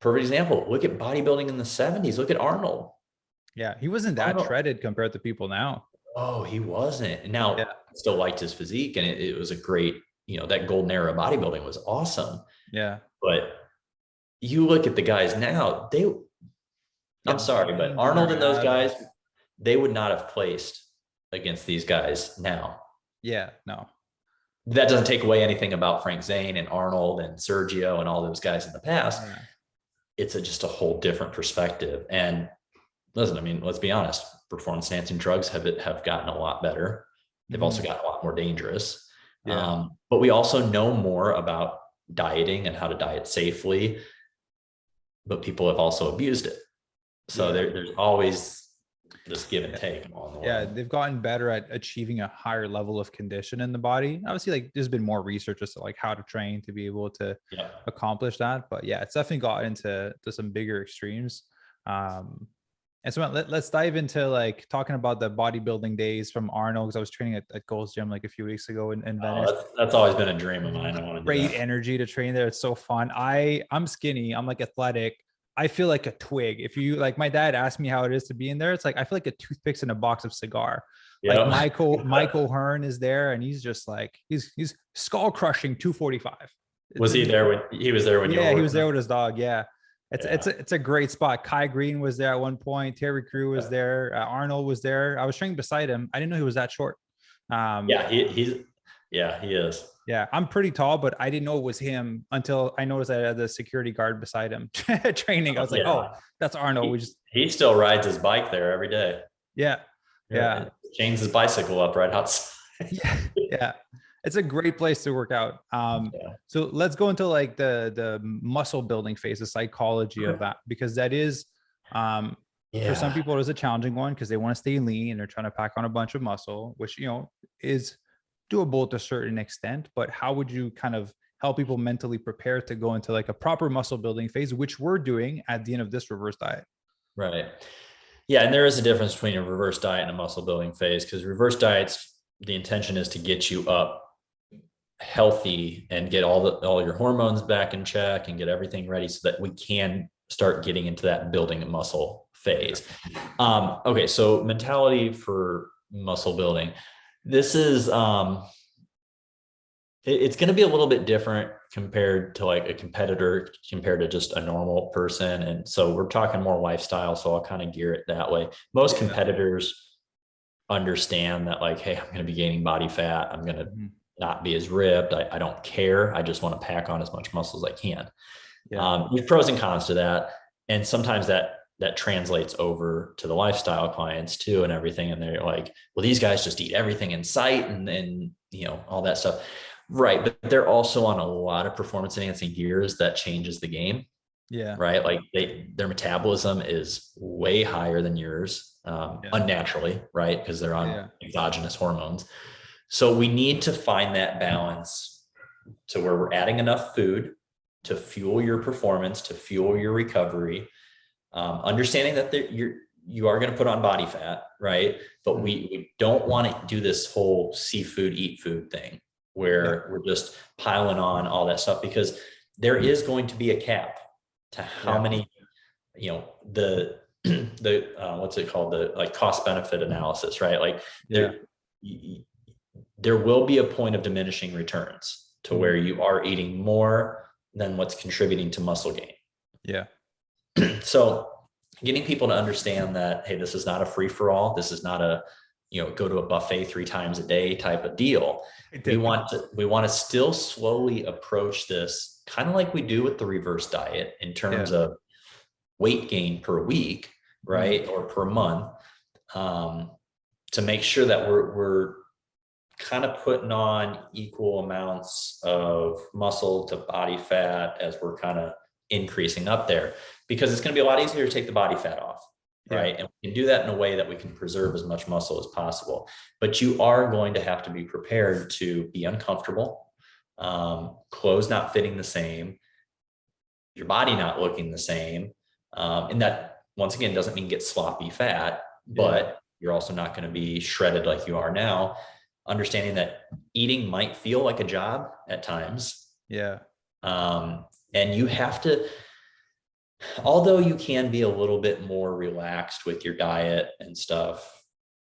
perfect example, look at bodybuilding in the 70s. Look at Arnold. Yeah, he wasn't that shredded compared to people now. Oh, he wasn't. Now, I still liked his physique, and it was a great, that golden era of bodybuilding was awesome. Yeah. But you look at the guys now, I'm sorry, but Arnold and those guys, they would not have placed against these guys now. Yeah, no. That doesn't take away anything about Frank Zane and Arnold and Sergio and all those guys in the past. Yeah. It's just a whole different perspective. And listen, let's be honest, performance enhancing drugs have gotten a lot better. They've also gotten a lot more dangerous. Yeah. But we also know more about dieting and how to diet safely, but people have also abused it. So there's always this give and take along the way. Yeah, they've gotten better at achieving a higher level of condition in the body. Obviously, like there's been more research as to like how to train to be able to accomplish that. But yeah, it's definitely got into some bigger extremes. And so let's dive into like talking about the bodybuilding days from Arnold, because I was training at Gold's Gym like a few weeks ago in Venice. That's always been a dream of mine. I want to great energy to train there. It's so fun. I'm skinny. I'm like athletic. I feel like a twig. If you like, my dad asked me how it is to be in there. It's like, I feel like a toothpick's in a box of cigar. Yep. Like Michael Hearn is there, and he's just like, he's skull crushing 245. Was he there when he was there when you were? Yeah, he was there with his dog. Yeah. It's a great spot. Kai Green was there at one point. Terry Crew was there. Arnold was there. I was training beside him. I didn't know he was that short. He is. Yeah, I'm pretty tall, but I didn't know it was him until I noticed I had the security guard beside him training. I was like, oh, that's Arnold. He still rides his bike there every day. Yeah. Chains his bicycle up right outside. Yeah. It's a great place to work out. So let's go into like the muscle building phase, the psychology of that, because that is, for some people, it is a challenging one because they want to stay lean and they're trying to pack on a bunch of muscle, which, is doable to a certain extent. But how would you kind of help people mentally prepare to go into like a proper muscle building phase, which we're doing at the end of this reverse diet? Right. Yeah. And there is a difference between a reverse diet and a muscle building phase, because reverse diets, the intention is to get you up healthy and get all your hormones back in check and get everything ready so that we can start getting into that building muscle phase. Okay. So mentality for muscle building. This is, It's going to be a little bit different compared to like a competitor, compared to just a normal person. And so we're talking more lifestyle. So I'll kind of gear it that way. Most competitors understand that, like, hey, I'm going to be gaining body fat. I'm going to not be as ripped. I don't care. I just want to pack on as much muscle as I can. There's pros and cons to that. And sometimes that translates over to the lifestyle clients too and everything. And they're like, well, these guys just eat everything in sight and you know, all that stuff. Right. But they're also on a lot of performance enhancing gears that changes the game. Yeah. Right. Like their metabolism is way higher than yours, unnaturally, right? Because they're on exogenous hormones. So we need to find that balance to where we're adding enough food to fuel your performance, to fuel your recovery, understanding that you are going to put on body fat, right? But we don't want to do this whole seafood, eat food thing where we're just piling on all that stuff, because there is going to be a cap to how many, you know, the what's it called? The like cost benefit analysis, right? Like there will be a point of diminishing returns to where you are eating more than what's contributing to muscle gain. Yeah. So getting people to understand that, hey, this is not a free for all. This is not a, you know, go to a buffet 3 times a day type of deal. We want to still slowly approach this kind of like we do with the reverse diet in terms of weight gain per week, right? Or per month, to make sure that we're kind of putting on equal amounts of muscle to body fat as we're kind of increasing up there, because it's going to be a lot easier to take the body fat off. Right. And we can do that in a way that we can preserve as much muscle as possible. But you are going to have to be prepared to be uncomfortable, clothes not fitting the same, your body not looking the same. And that, once again, doesn't mean get sloppy fat, but you're also not going to be shredded like you are now. Understanding that eating might feel like a job at times. And you have to, although you can be a little bit more relaxed with your diet and stuff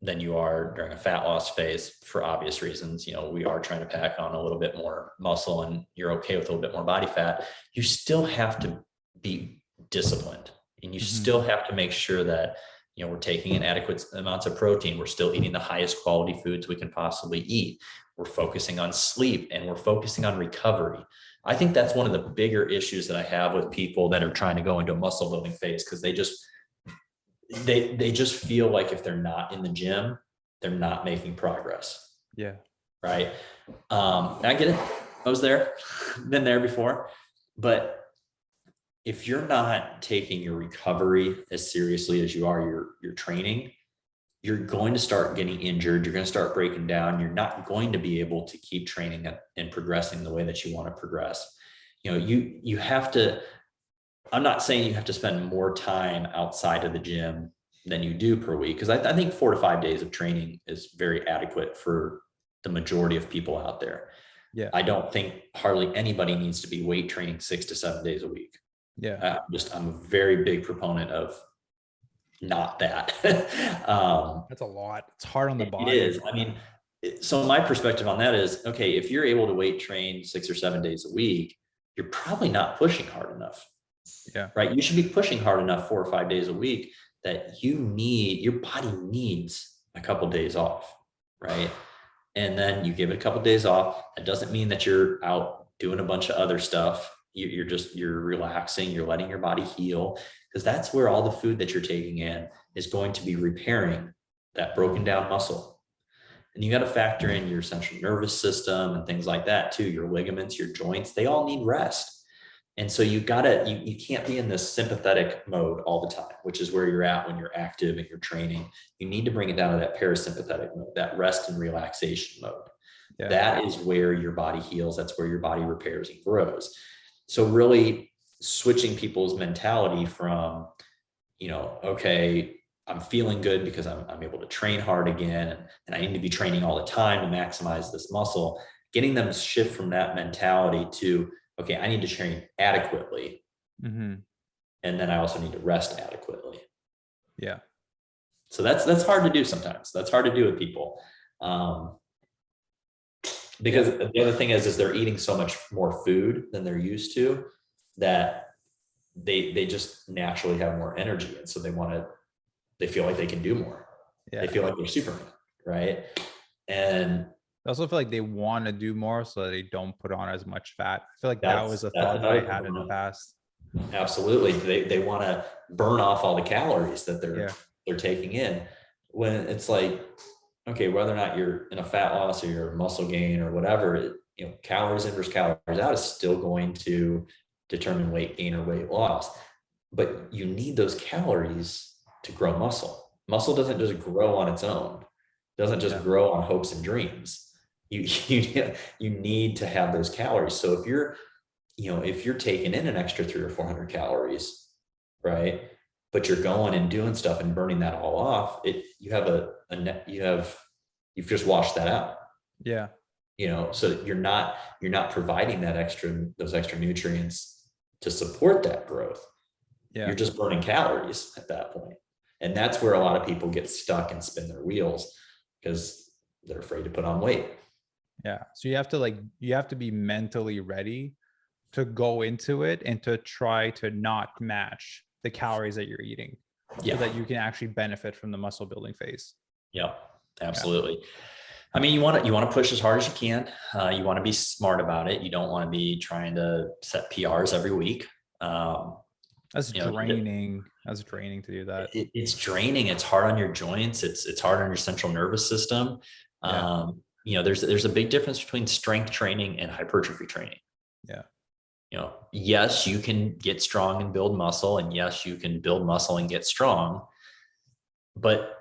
than you are during a fat loss phase for obvious reasons, you know, we are trying to pack on a little bit more muscle and you're okay with a little bit more body fat. You still have to be disciplined, and you still have to make sure that, you know, we're taking in adequate amounts of protein. We're still eating the highest quality foods we can possibly eat. We're focusing on sleep and we're focusing on recovery. I think that's one of the bigger issues that I have with people that are trying to go into a muscle building phase, because they just feel like if they're not in the gym, they're not making progress. Right. I get it. I was there, been there before, but if you're not taking your recovery as seriously as you are your training, you're going to start getting injured. You're going to start breaking down. You're not going to be able to keep training and progressing the way that you want to progress. You know, you have to, I'm not saying you have to spend more time outside of the gym than you do per week, because I think 4 to 5 days of training is very adequate for the majority of people out there. I don't think hardly anybody needs to be weight training 6 to 7 days a week. I'm a very big proponent of not that. That's a lot. It's hard on the body. It is. I mean, so my perspective on that is, okay, if you're able to weight train 6 or 7 days a week, you're probably not pushing hard enough. Right. You should be pushing hard enough 4 or 5 days a week that your body needs a couple of days off. Right. And then you give it a couple of days off. That doesn't mean that you're out doing a bunch of other stuff. You're relaxing, you're letting your body heal, because that's where all the food that you're taking in is going to be repairing that broken down muscle. And you got to factor in your central nervous system and things like that too. Your ligaments, your joints, they all need rest. And so you can't be in this sympathetic mode all the time, which is where you're at when you're active and you're training. You need to bring it down to that parasympathetic mode, that rest and relaxation mode. That is where your body heals. That's where your body repairs and grows. So really switching people's mentality from, you know, okay, I'm feeling good because I'm able to train hard again, and I need to be training all the time to maximize this muscle, getting them to shift from that mentality to, okay, I need to train adequately. And then I also need to rest adequately. So that's hard to do sometimes. That's hard to do with people. because the other thing is they're eating so much more food than they're used to that they just naturally have more energy. And so they feel like they can do more. Yeah. They feel like they're Superman, right? And I also feel like they want to do more so that they don't put on as much fat. I feel like that was a thought that I had in the past. Absolutely. They want to burn off all the calories that they're taking in, when it's like, okay, whether or not you're in a fat loss or you're muscle gain or whatever, calories in versus calories out is still going to determine weight gain or weight loss. But you need those calories to grow muscle. Muscle doesn't just grow on its own. It doesn't just grow on hopes and dreams. You need to have those calories. So if you're taking in an extra 300 or 400 calories, right, but you're going and doing stuff and burning that all off, you've just washed that out. Yeah. So you're not providing those extra nutrients to support that growth. Yeah. You're just burning calories at that point. And that's where a lot of people get stuck and spin their wheels because they're afraid to put on weight. Yeah. So you have to be mentally ready to go into it and to try to not match the calories that you're eating so that you can actually benefit from the muscle building phase. Yeah, absolutely. Yeah. I mean, you want to push as hard as you can. You want to be smart about it. You don't want to be trying to set PRs every week. That's draining. That's draining to do that. It's draining. It's hard on your joints. It's hard on your central nervous system. Yeah. There's a big difference between strength training and hypertrophy training. Yeah. Yes, you can get strong and build muscle, and yes, you can build muscle and get strong, but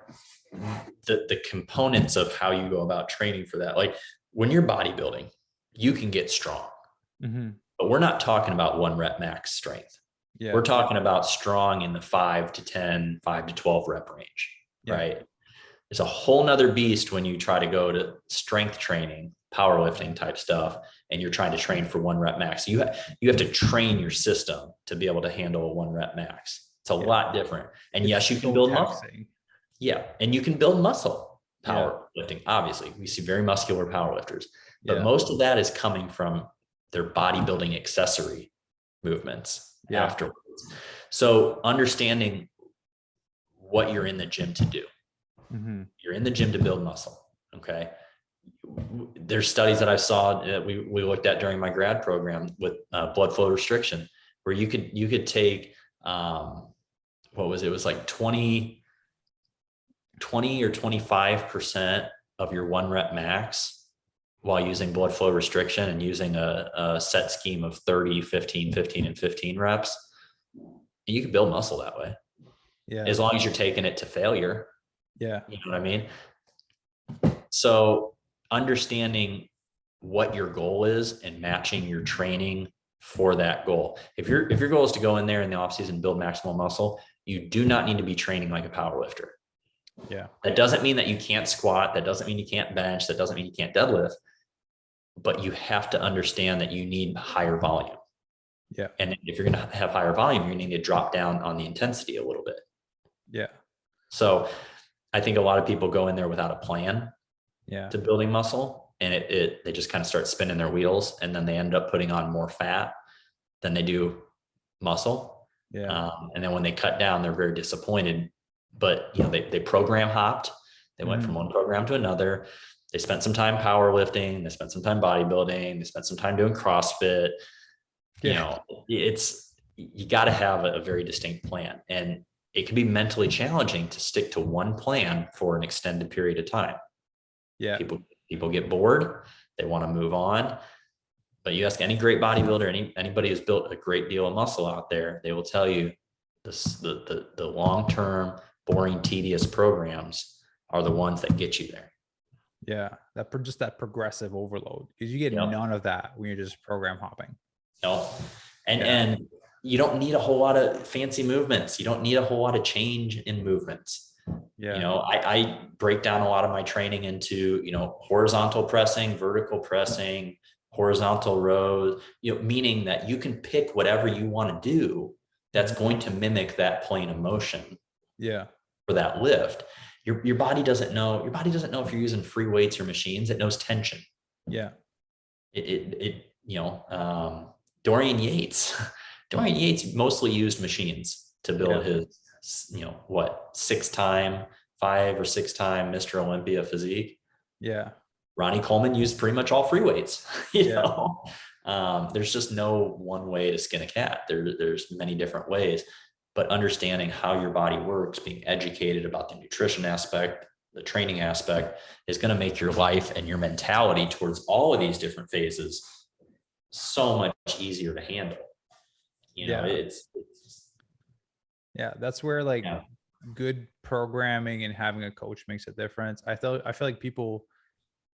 the components of how you go about training for that, like when you're bodybuilding, you can get strong, but we're not talking about 1 rep max strength. Yeah. We're talking about strong in the 5 to 10, 5 to 12 rep range, right? It's a whole nother beast when you try to go to strength training, powerlifting type stuff, and you're trying to train for 1 rep max. You have to train your system to be able to handle a 1 rep max. It's a lot different. And yes, you can build muscle. Yeah. And you can build muscle powerlifting. Obviously, we see very muscular powerlifters, but most of that is coming from their bodybuilding accessory movements afterwards. So understanding what you're in the gym to do. You're in the gym to build muscle. Okay. There's studies that I saw that we looked at during my grad program with blood flow restriction, where you could take, what was it? It was like 20 or 25% of your 1 rep max while using blood flow restriction and using a set scheme of 30, 15, 15, and 15 reps. And you can build muscle that way. Yeah. As long as you're taking it to failure. Yeah. You know what I mean? So understanding what your goal is and matching your training for that goal. If your goal is to go in there in the off season and build maximal muscle, you do not need to be training like a power lifter. Yeah. That doesn't mean that you can't squat. That doesn't mean you can't bench. That doesn't mean you can't deadlift, but you have to understand that you need higher volume. Yeah. And if you're going to have higher volume, you need to drop down on the intensity a little bit. Yeah. So I think a lot of people go in there without a plan to building muscle, and they just kind of start spinning their wheels, and then they end up putting on more fat than they do muscle. Yeah. And then when they cut down, they're very disappointed, but they program hopped. They went from one program to another. They spent some time powerlifting. They spent some time bodybuilding. They spent some time doing CrossFit. Yeah. You got to have a very distinct plan, and it can be mentally challenging to stick to one plan for an extended period of time. Yeah. People get bored. They want to move on. But you ask any great bodybuilder, anybody who's built a great deal of muscle out there, they will tell you the long-term, boring, tedious programs are the ones that get you there. Yeah. That progressive overload, because you get none of that when you're just program hopping. No. And you don't need a whole lot of fancy movements. You don't need a whole lot of change in movements. Yeah. I break down a lot of my training into, horizontal pressing, vertical pressing, horizontal rows, meaning that you can pick whatever you want to do that's going to mimic that plane of motion. Yeah. For that lift. Your body doesn't know if you're using free weights or machines. It knows tension. Yeah. Dorian Yates, Dorian Yates mostly used machines to build his, 5 or 6 time Mr. Olympia physique. Yeah. Ronnie Coleman used pretty much all free weights. Yeah. There's just no one way to skin a cat. There's many different ways, but understanding how your body works, being educated about the nutrition aspect, the training aspect, is going to make your life and your mentality towards all of these different phases so much easier to handle. That's where like good programming and having a coach makes a difference. I feel like people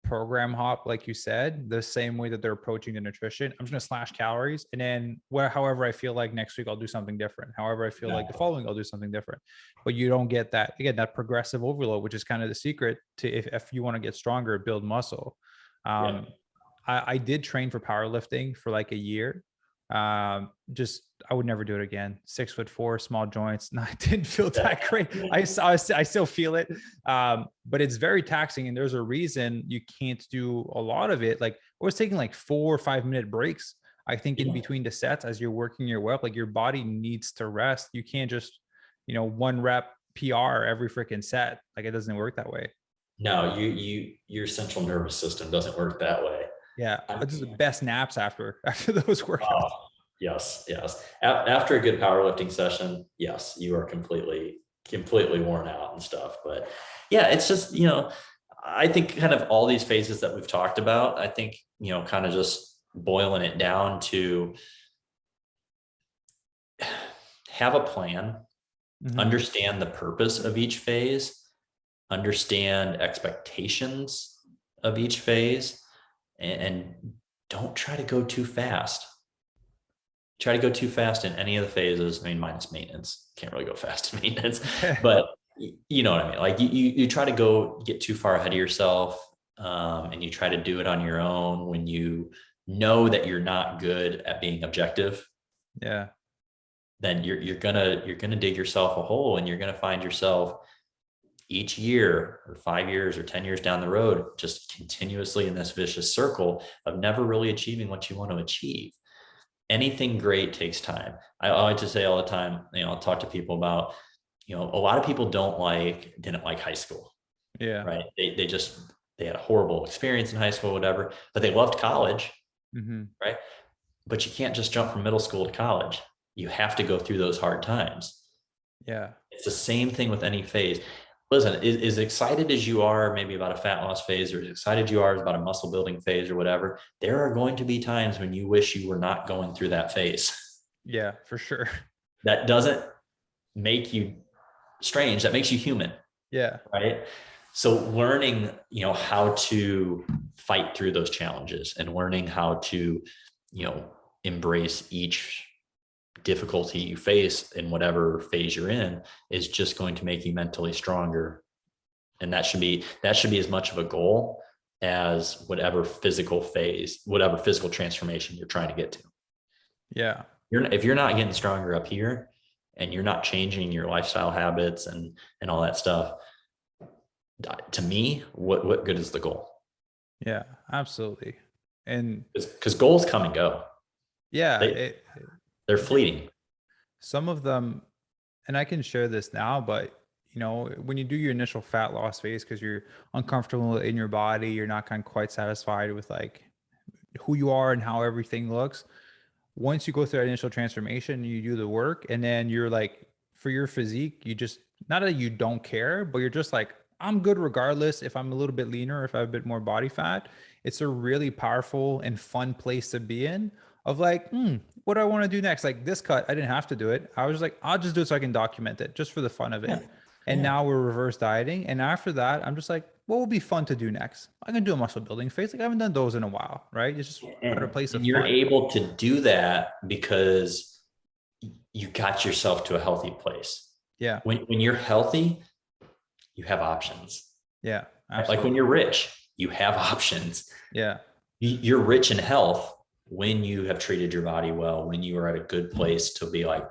program hop, like you said, the same way that they're approaching the nutrition. I'm just going to slash calories, and then however I feel like next week I'll do something different. However I feel like the following I'll do something different. But you don't get that, again, that progressive overload, which is kind of the secret to if you want to get stronger, build muscle. I did train for powerlifting for like a year. I would never do it again. 6'4", small joints. No, I didn't feel that great. I still feel it. But it's very taxing, and there's a reason you can't do a lot of it. Like I was taking like 4 or 5 minute breaks, I think, in between the sets as you're working your way up. Like your body needs to rest. You can't just, 1 rep PR every freaking set. Like it doesn't work that way. No, your central nervous system doesn't work that way. Yeah, it's the best naps after those workouts. Yes. After a good powerlifting session, yes, you are completely worn out and stuff. But yeah, it's just, I think kind of all these phases that we've talked about, I think, kind of just boiling it down to have a plan, understand the purpose of each phase, understand expectations of each phase, and don't try to go too fast. Try to go too fast in any of the phases. I mean, minus maintenance, can't really go fast in maintenance, but you know what I mean? Like you try to get too far ahead of yourself, and you try to do it on your own when you know that you're not good at being objective. Yeah. Then you're gonna dig yourself a hole, and you're gonna find yourself each year or 5 years or 10 years down the road, just continuously in this vicious circle of never really achieving what you want to achieve. Anything great takes time. I like to say all the time, I'll talk to people about, a lot of people didn't like high school. Yeah. Right. They had a horrible experience in high school, whatever, but they loved college. Right. But you can't just jump from middle school to college. You have to go through those hard times. Yeah. It's the same thing with any phase. Listen, as excited as you are maybe about a fat loss phase, or as excited you are about a muscle building phase or whatever, there are going to be times when you wish you were not going through that phase. Yeah, for sure. That doesn't make you strange. That makes you human. Yeah. Right. So learning, how to fight through those challenges, and learning how to, embrace each difficulty you face in whatever phase you're in, is just going to make you mentally stronger. And that should be as much of a goal as whatever physical transformation you're trying to get to. Yeah. If you're not getting stronger up here, and you're not changing your lifestyle habits and all that stuff, to me, what good is the goal? Yeah, absolutely. And because goals come and go. Yeah. They're fleeting. Some of them, and I can share this now, but when you do your initial fat loss phase, because you're uncomfortable in your body, you're not quite satisfied with like who you are and how everything looks. Once you go through that initial transformation, you do the work, and then you're like, for your physique, you just, not that you don't care, but you're just like, I'm good regardless if I'm a little bit leaner, if I have a bit more body fat. It's a really powerful and fun place to be in, of like, what do I want to do next? Like this cut, I didn't have to do it. I was like, I'll just do it so I can document it, just for the fun of it. Yeah. And now we're reverse dieting. And after that, I'm just like, what will be fun to do next? I'm going to do a muscle building phase. Like I haven't done those in a while, right? It's just a place of you're fun. Able to do that because you got yourself to a healthy place. Yeah. When you're healthy, you have options. Yeah. Absolutely. Like when you're rich, you have options. Yeah. You're rich in health when you have treated your body well, when you are at a good place to be like,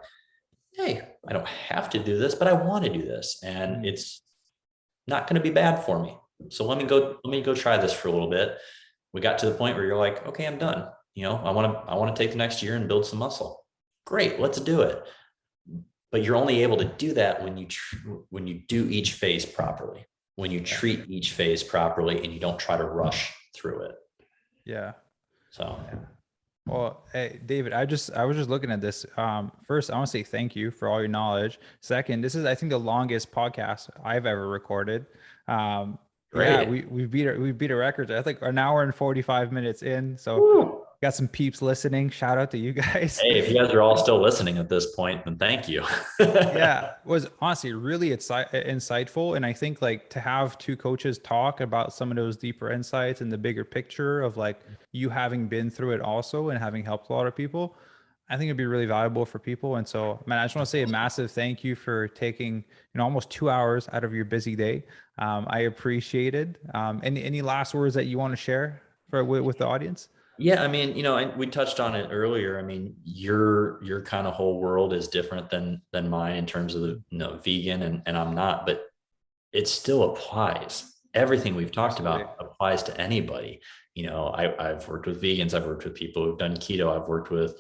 hey, I don't have to do this, but I want to do this. And it's not going to be bad for me. So let me go try this for a little bit. we got to the point where you're like, okay, I'm done. You know, I want to take the next year and build some muscle. Great, let's do it. But you're only able to do that when you do each phase properly, when you treat each phase properly and you don't try to rush through it. Yeah. So. Yeah. Well, hey, David, I was just looking at this. First, I want to say thank you for all your knowledge. Second, this is, I think, the longest podcast I've ever recorded. Yeah, we beat a record. I think an hour and 45 minutes in. So Woo. got some peeps listening. Shout out to you guys. Hey, if you guys are all still listening at this point, then thank you. Yeah, it was honestly really insightful. And I think like to have two coaches talk about some of those deeper insights and the bigger picture of like you having been through it also and having helped a lot of people, I think it'd be really valuable for people. And so, man, I just want to say a massive thank you for taking, almost 2 hours out of your busy day. I appreciate it. Any last words that you want to share with the audience? Yeah, I mean, we touched on it earlier. I mean, your kind of whole world is different than mine in terms of the vegan, and I'm not, but it still applies. Everything we've talked about applies to anybody. I've worked with vegans, I've worked with people who've done keto, I've worked with,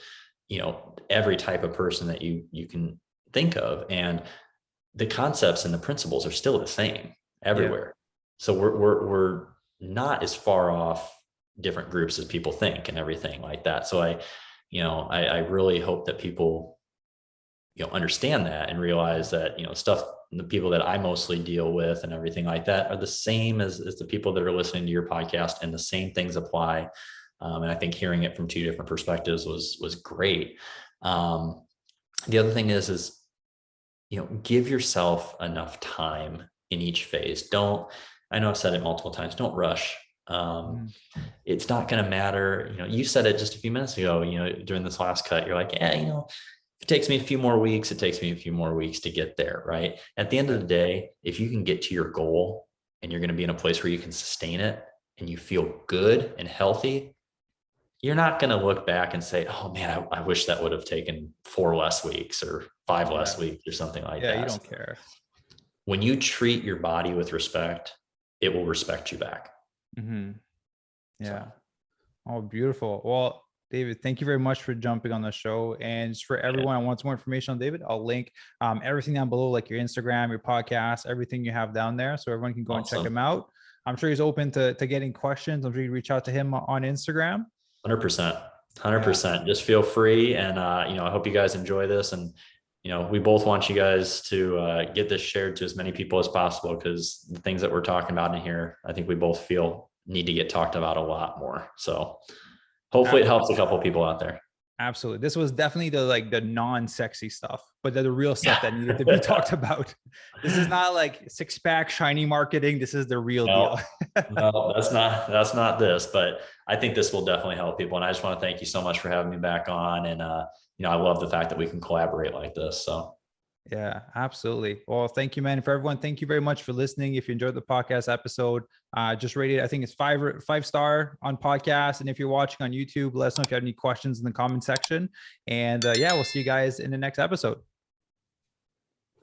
every type of person that you can think of, and the concepts and the principles are still the same everywhere. Yeah. So we're not as far off different groups as people think and everything like that. So I really hope that people, understand that and realize that, the people that I mostly deal with and everything like that are the same as the people that are listening to your podcast, and the same things apply. And I think hearing it from two different perspectives was great. The other thing is, give yourself enough time in each phase. I know I've said it multiple times, don't rush. It's not going to matter. You said it just a few minutes ago, during this last cut, you're like, if it takes me a few more weeks, it takes me a few more weeks to get there. Right. At the end of the day, if you can get to your goal and you're going to be in a place where you can sustain it and you feel good and healthy, you're not going to look back and say, oh man, I wish that would have taken 4 less weeks or 5 less weeks or something like that. Yeah, you don't care. When you treat your body with respect, it will respect you back. Mm-hmm. Yeah. Oh, beautiful. Well, David, thank you very much for jumping on the show. And just for everyone who wants more information on David, I'll link everything down below, like your Instagram, your podcast, everything you have down there, so everyone can go and check him out. I'm sure he's open to getting questions. I'm sure you reach out to him on Instagram. 100%. Yeah. Just feel free. And, I hope you guys enjoy this. And, we both want you guys to get this shared to as many people as possible, because the things that we're talking about in here, I think we both feel need to get talked about a lot more. So hopefully it helps a couple of people out there. Absolutely. This was definitely the non-sexy stuff, but the real stuff that needed to be talked about. This is not like 6-pack shiny marketing. This is the real deal. No, that's not this, but I think this will definitely help people. And I just want to thank you so much for having me back on. And, I love the fact that we can collaborate like this. So. Yeah, absolutely. Well, thank you, man. For everyone, thank you very much for listening. If you enjoyed the podcast episode, just rate it. I think it's 5-star on podcast. And if you're watching on YouTube, let us know if you have any questions in the comment section. And we'll see you guys in the next episode.